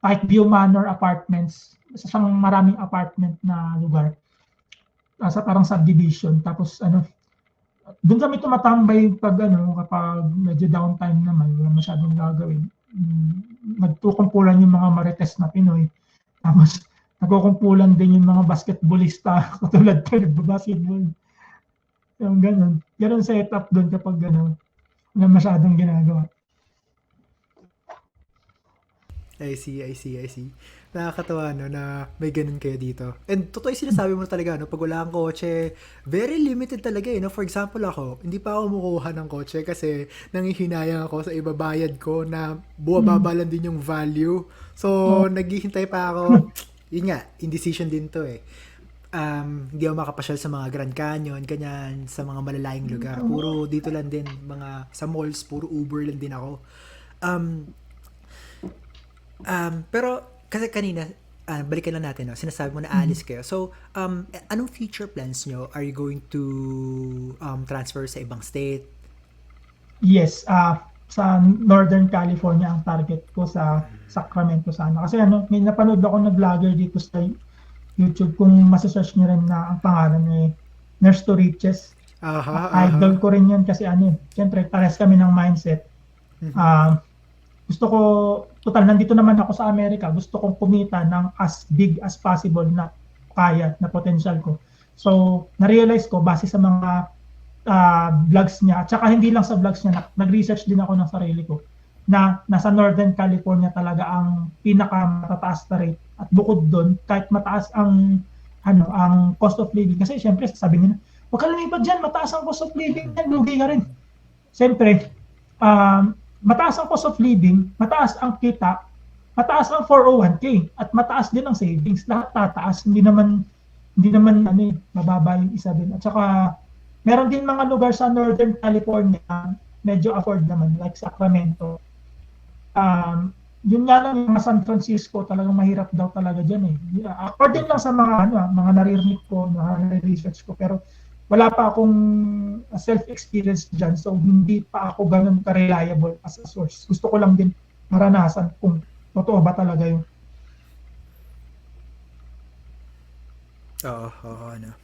Pikeview Manor Apartments. Isang maraming apartment na lugar. Sa parang subdivision. Tapos, doon kami tumatambay kapag medyo downtime naman, wala masyadong gagawin. Nagtukumpulan yung mga marites na Pinoy. Tapos, nagkukumpulan din yung mga basketballista katulad ko, nagbabasketball. Yung ganun. Ganun setup doon kapag wala masyadong ginagawa. I see. Nakakatawa na may ganun kayo dito. And totoo yung sinasabi mo talaga, pag wala kang kotse, very limited talaga For example ako, hindi pa ako kumukuha ng kotse kasi nangihinayang ako sa ibabayad ko na buwababa lang din yung value. So, naghihintay pa ako. Yun nga, indecision din to hindi ako makapasyal sa mga Grand Canyon, ganyan, sa mga malalayong lugar. Puro dito lang din, mga sa malls, puro Uber lang din ako. Um, pero kasi kanina, balikan lang natin, no? Sinasabi mo na alis kayo. So, anong future plans nyo? Are you going to transfer sa ibang state? Yes, sa Northern California ang target ko, sa Sacramento sana. Kasi may napanood ako na vlogger dito sa YouTube, kung masasearch nyo rin na ang pangalan ni Nurse to Riches. Idol ko rin yun kasi siyempre parehas kami ng mindset. Gusto ko, total nandito naman ako sa Amerika, gusto kong kumita ng as big as possible na kaya, na potential ko. So, na-realize ko base sa mga vlogs niya, at saka hindi lang sa vlogs niya, nag-research din ako ng sarili ko, na nasa Northern California talaga ang pinaka-matataas na rate. At bukod doon, kahit mataas ang cost of living, kasi siyempre sabi nila, huwag ka lumipat dyan, mataas ang cost of living, lugi ka rin. Siyempre, mataas ang cost of living, mataas ang kita, mataas ang 401k, at mataas din ang savings. Lahat tataas, hindi naman mababa yung isa din. At saka, meron din mga lugar sa Northern California, medyo afford naman, like Sacramento. Yun nga lang, yung San Francisco, talagang mahirap daw talaga dyan eh. According lang sa mga naririnig ko, research ko, pero wala pa akong self-experience dyan, so hindi pa ako ganun ka-reliable as a source. Gusto ko lang din maranasan kung totoo ba talaga yun. Oo, ano.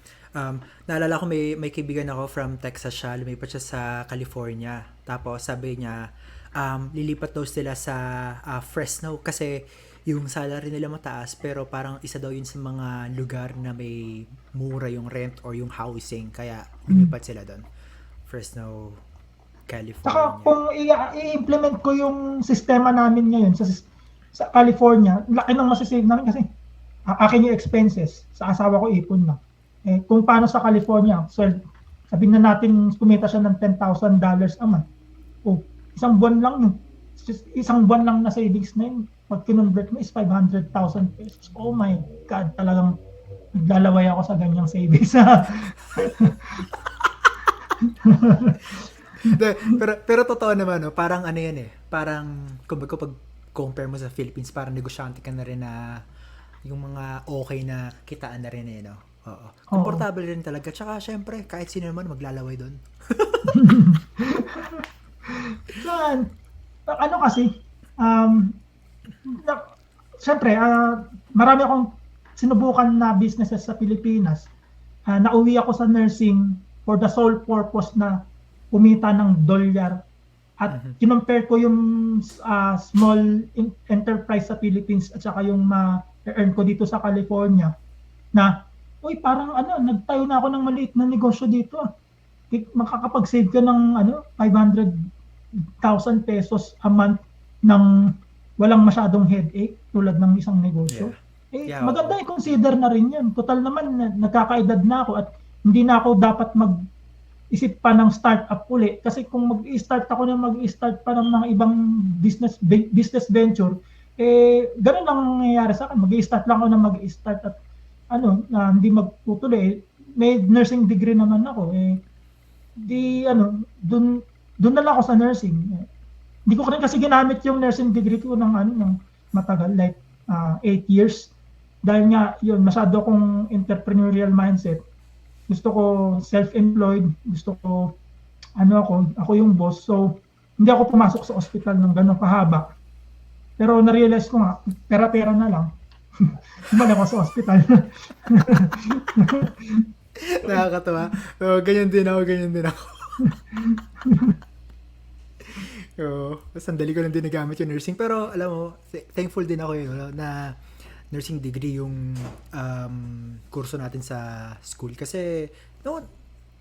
Naalala ko may kaibigan ako from Texas siya, lumipat siya sa California. Tapos sabi niya, lilipat daw sila sa Fresno kasi yung salary nila mataas, pero parang isa daw yun sa mga lugar na may mura yung rent or yung housing, kaya lumipat sila doon. Fresno, California. Saka kung i-implement ko yung sistema namin ngayon sa California, laki ng masisave namin kasi akin yung expenses, sa asawa ko ipon na. Kung paano sa California, sabihin na natin kumita siya ng $10,000 a month. Isang buwan lang na savings na yun. Pag kinonvert mo is 500,000 pesos. Oh my God, talagang naglalaway ako sa ganyang savings. pero totoo naman, no? Parang yan eh. Parang, kumbaga pag compare mo sa Philippines, parang negosyante ka na rin na yung mga okay na kitaan na rin eh, no? Oo. Komportable rin talaga. Tsaka, syempre, kahit sino naman maglalaway doon. Kasi, syempre, marami akong sinubukan na businesses sa Pilipinas. Nauwi ako sa nursing for the sole purpose na kumita ng dolyar. At kinompare ko yung small enterprise sa Philippines at saka yung ma-earn ko dito sa California, na parang nagtayo na ako ng maliit na negosyo dito. Makakapag-save ka ng 500,000 pesos a month ng walang masyadong headache tulad ng isang negosyo. Maganda i-consider na rin yan. Total naman, nagkakaedad na ako at hindi na ako dapat mag-isip pa ng start-up uli. Kasi kung mag-i-start ako pa ng mga ibang business venture, ganun lang nangyayari sa akin. Mag-i-start lang ako na mag-i-start at hindi magtutuloy. May nursing degree naman ako. Dun na lang ako sa nursing. Hindi ko rin kasi ginamit yung nursing degree ko ng matagal, like 8 years. Dahil nga, yun, masyado akong entrepreneurial mindset. Gusto ko self-employed, gusto ko, ako yung boss. So, hindi ako pumasok sa ospital ng gano'ng kahaba. Pero na-realize ko nga, pera-pera na lang. Bumalik ako sa ospital. Nakakatawa. Ganyan din ako. Sandali ko lang din nagamit yung nursing. Pero alam mo, thankful din ako yun, na nursing degree yung kurso natin sa school. Kasi,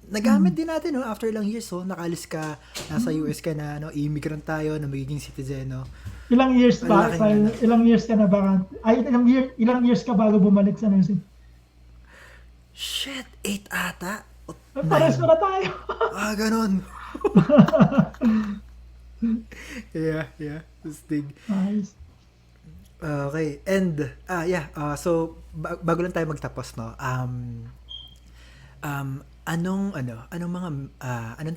nagamit din natin, after ilang years, nakaalis ka, nasa US ka na, immigrant tayo, na magiging citizen, Ilang years pa? Ilang years ka na ba? Ilang years ka bago bumalik sa nursing? Shit, 8 ata? Pares na tayo. Ganon. Yeah. Stig. Nice. Okay. And so bago lang tayo magtapos, no. Anong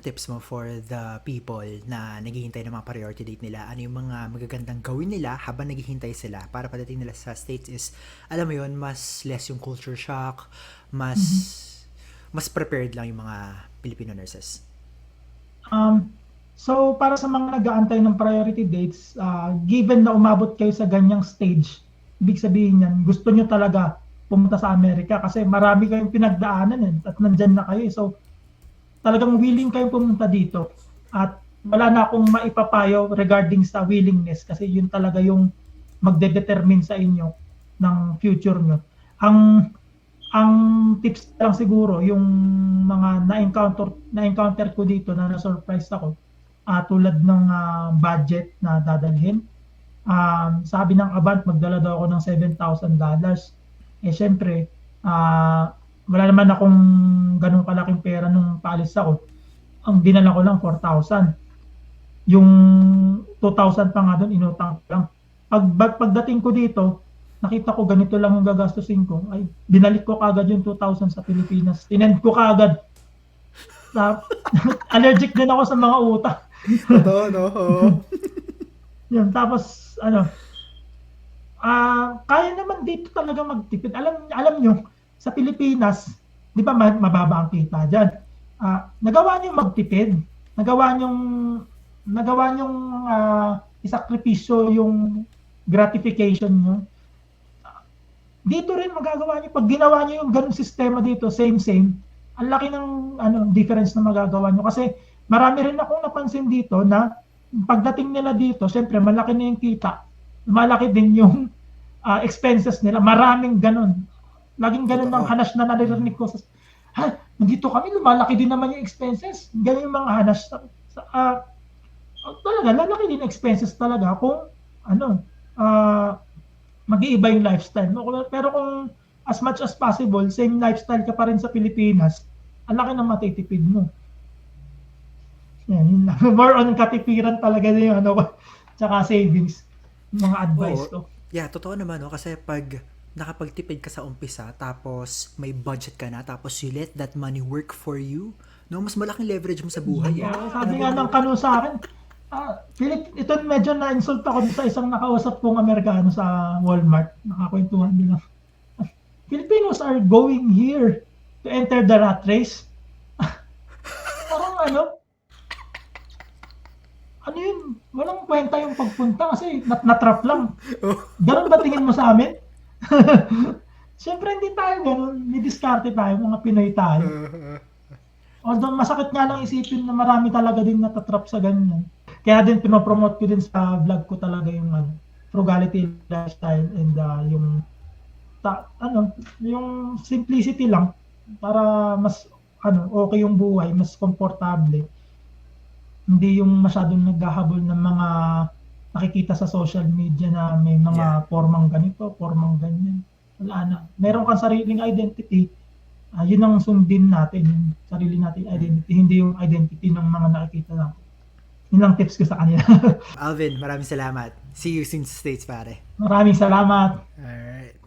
tips mo for the people na naghihintay ng mga priority date nila? Ano yung mga magagandang gawin nila habang naghihintay sila para pagdating nila sa States is, alam mo yun, mas less yung culture shock, mas mas prepared lang yung mga Filipino nurses. So para sa mga nag-aantay ng priority dates, given na umabot kayo sa ganyang stage, ibig sabihin yan, gusto nyo talaga pumunta sa Amerika kasi marami kayong pinagdaanan at nandyan na kayo. So talagang willing kayong pumunta dito at wala na akong maipapayo regarding sa willingness kasi yun talaga yung magde-determine sa inyo ng future nyo. Ang tips lang siguro yung mga na-encounter ko dito na na-surprise ako, tulad ng budget na dadalhin. Sabi ng Avant, magdala daw ako ng $7,000. Syempre, wala naman akong ganun kalaking pera nung paalis ako. Ang dinala ko lang 4,000. Yung 2,000 pa nga doon, inutang ko lang. Pagdating ko dito, nakita ko ganito lang yung gagastusin ko. Ay, binalik ko kagad yung 2,000 sa Pilipinas. Tinend ko kagad. Allergic din ako sa mga utang. Totoo, no? Yun, tapos, kaya naman dito talaga magtipid. Alam nyo, sa Pilipinas, di ba mababa ang kita dyan. Nagawa nyo magtipid. Nagawa nyo isakripisyo yung gratification nyo. Dito rin magagawa nyo. Pag ginawa nyo yung ganung sistema dito, same, ang laki ng difference na magagawa nyo. Kasi marami rin akong napansin dito na pagdating nila dito, syempre malaki na yung kita. Malaki din yung expenses nila. Maraming ganun. Laging ganun ang hanas na naririnig ko. Nandito kami, lumalaki din naman yung expenses. Ganun yung mga hanas. Talaga, lalaki din expenses talaga kung mag-iiba yung lifestyle. Pero kung as much as possible, same lifestyle ka pa rin sa Pilipinas, ang laki ng matitipid mo. Yan, yun lang. More on katipiran talaga na yung tsaka savings. Mga advice ko. Yeah, totoo naman, no? Kasi pag nakapagtipid ka sa umpisa, tapos may budget ka na, tapos you let that money work for you, no? Mas malaking leverage mo sa buhay. Sabi nga ng kanu sa akin, Philip, ito medyo na-insult ako sa isang nakausap kong Amerikano sa Walmart. Nakakwentuhan nila. Filipinos are going here to enter the rat race. Parang yun, walang kwenta yung pagpunta kasi natrap lang. Ganun ba tingin mo sa amin? Siyempre hindi tayo ganun, nidiskarte tayo, mga Pinoy tayo. Although masakit nga lang isipin na marami talaga din natatrap sa ganyan. Kaya din pinopromote ko din sa vlog ko talaga yung frugality lifestyle and yung simplicity lang para mas okay yung buhay, mas komportable. Hindi yung masyadong naghahabol ng mga nakikita sa social media na may mga formang ganito, formang ganyan. Wala na. Meron kang sariling identity. Yun ang sundin natin, yung sarili natin identity, hindi yung identity ng mga nakikita natin. Yun lang tips ko sa kanila. Alvin, maraming salamat. See you soon sa States, pare. Maraming salamat. Alright.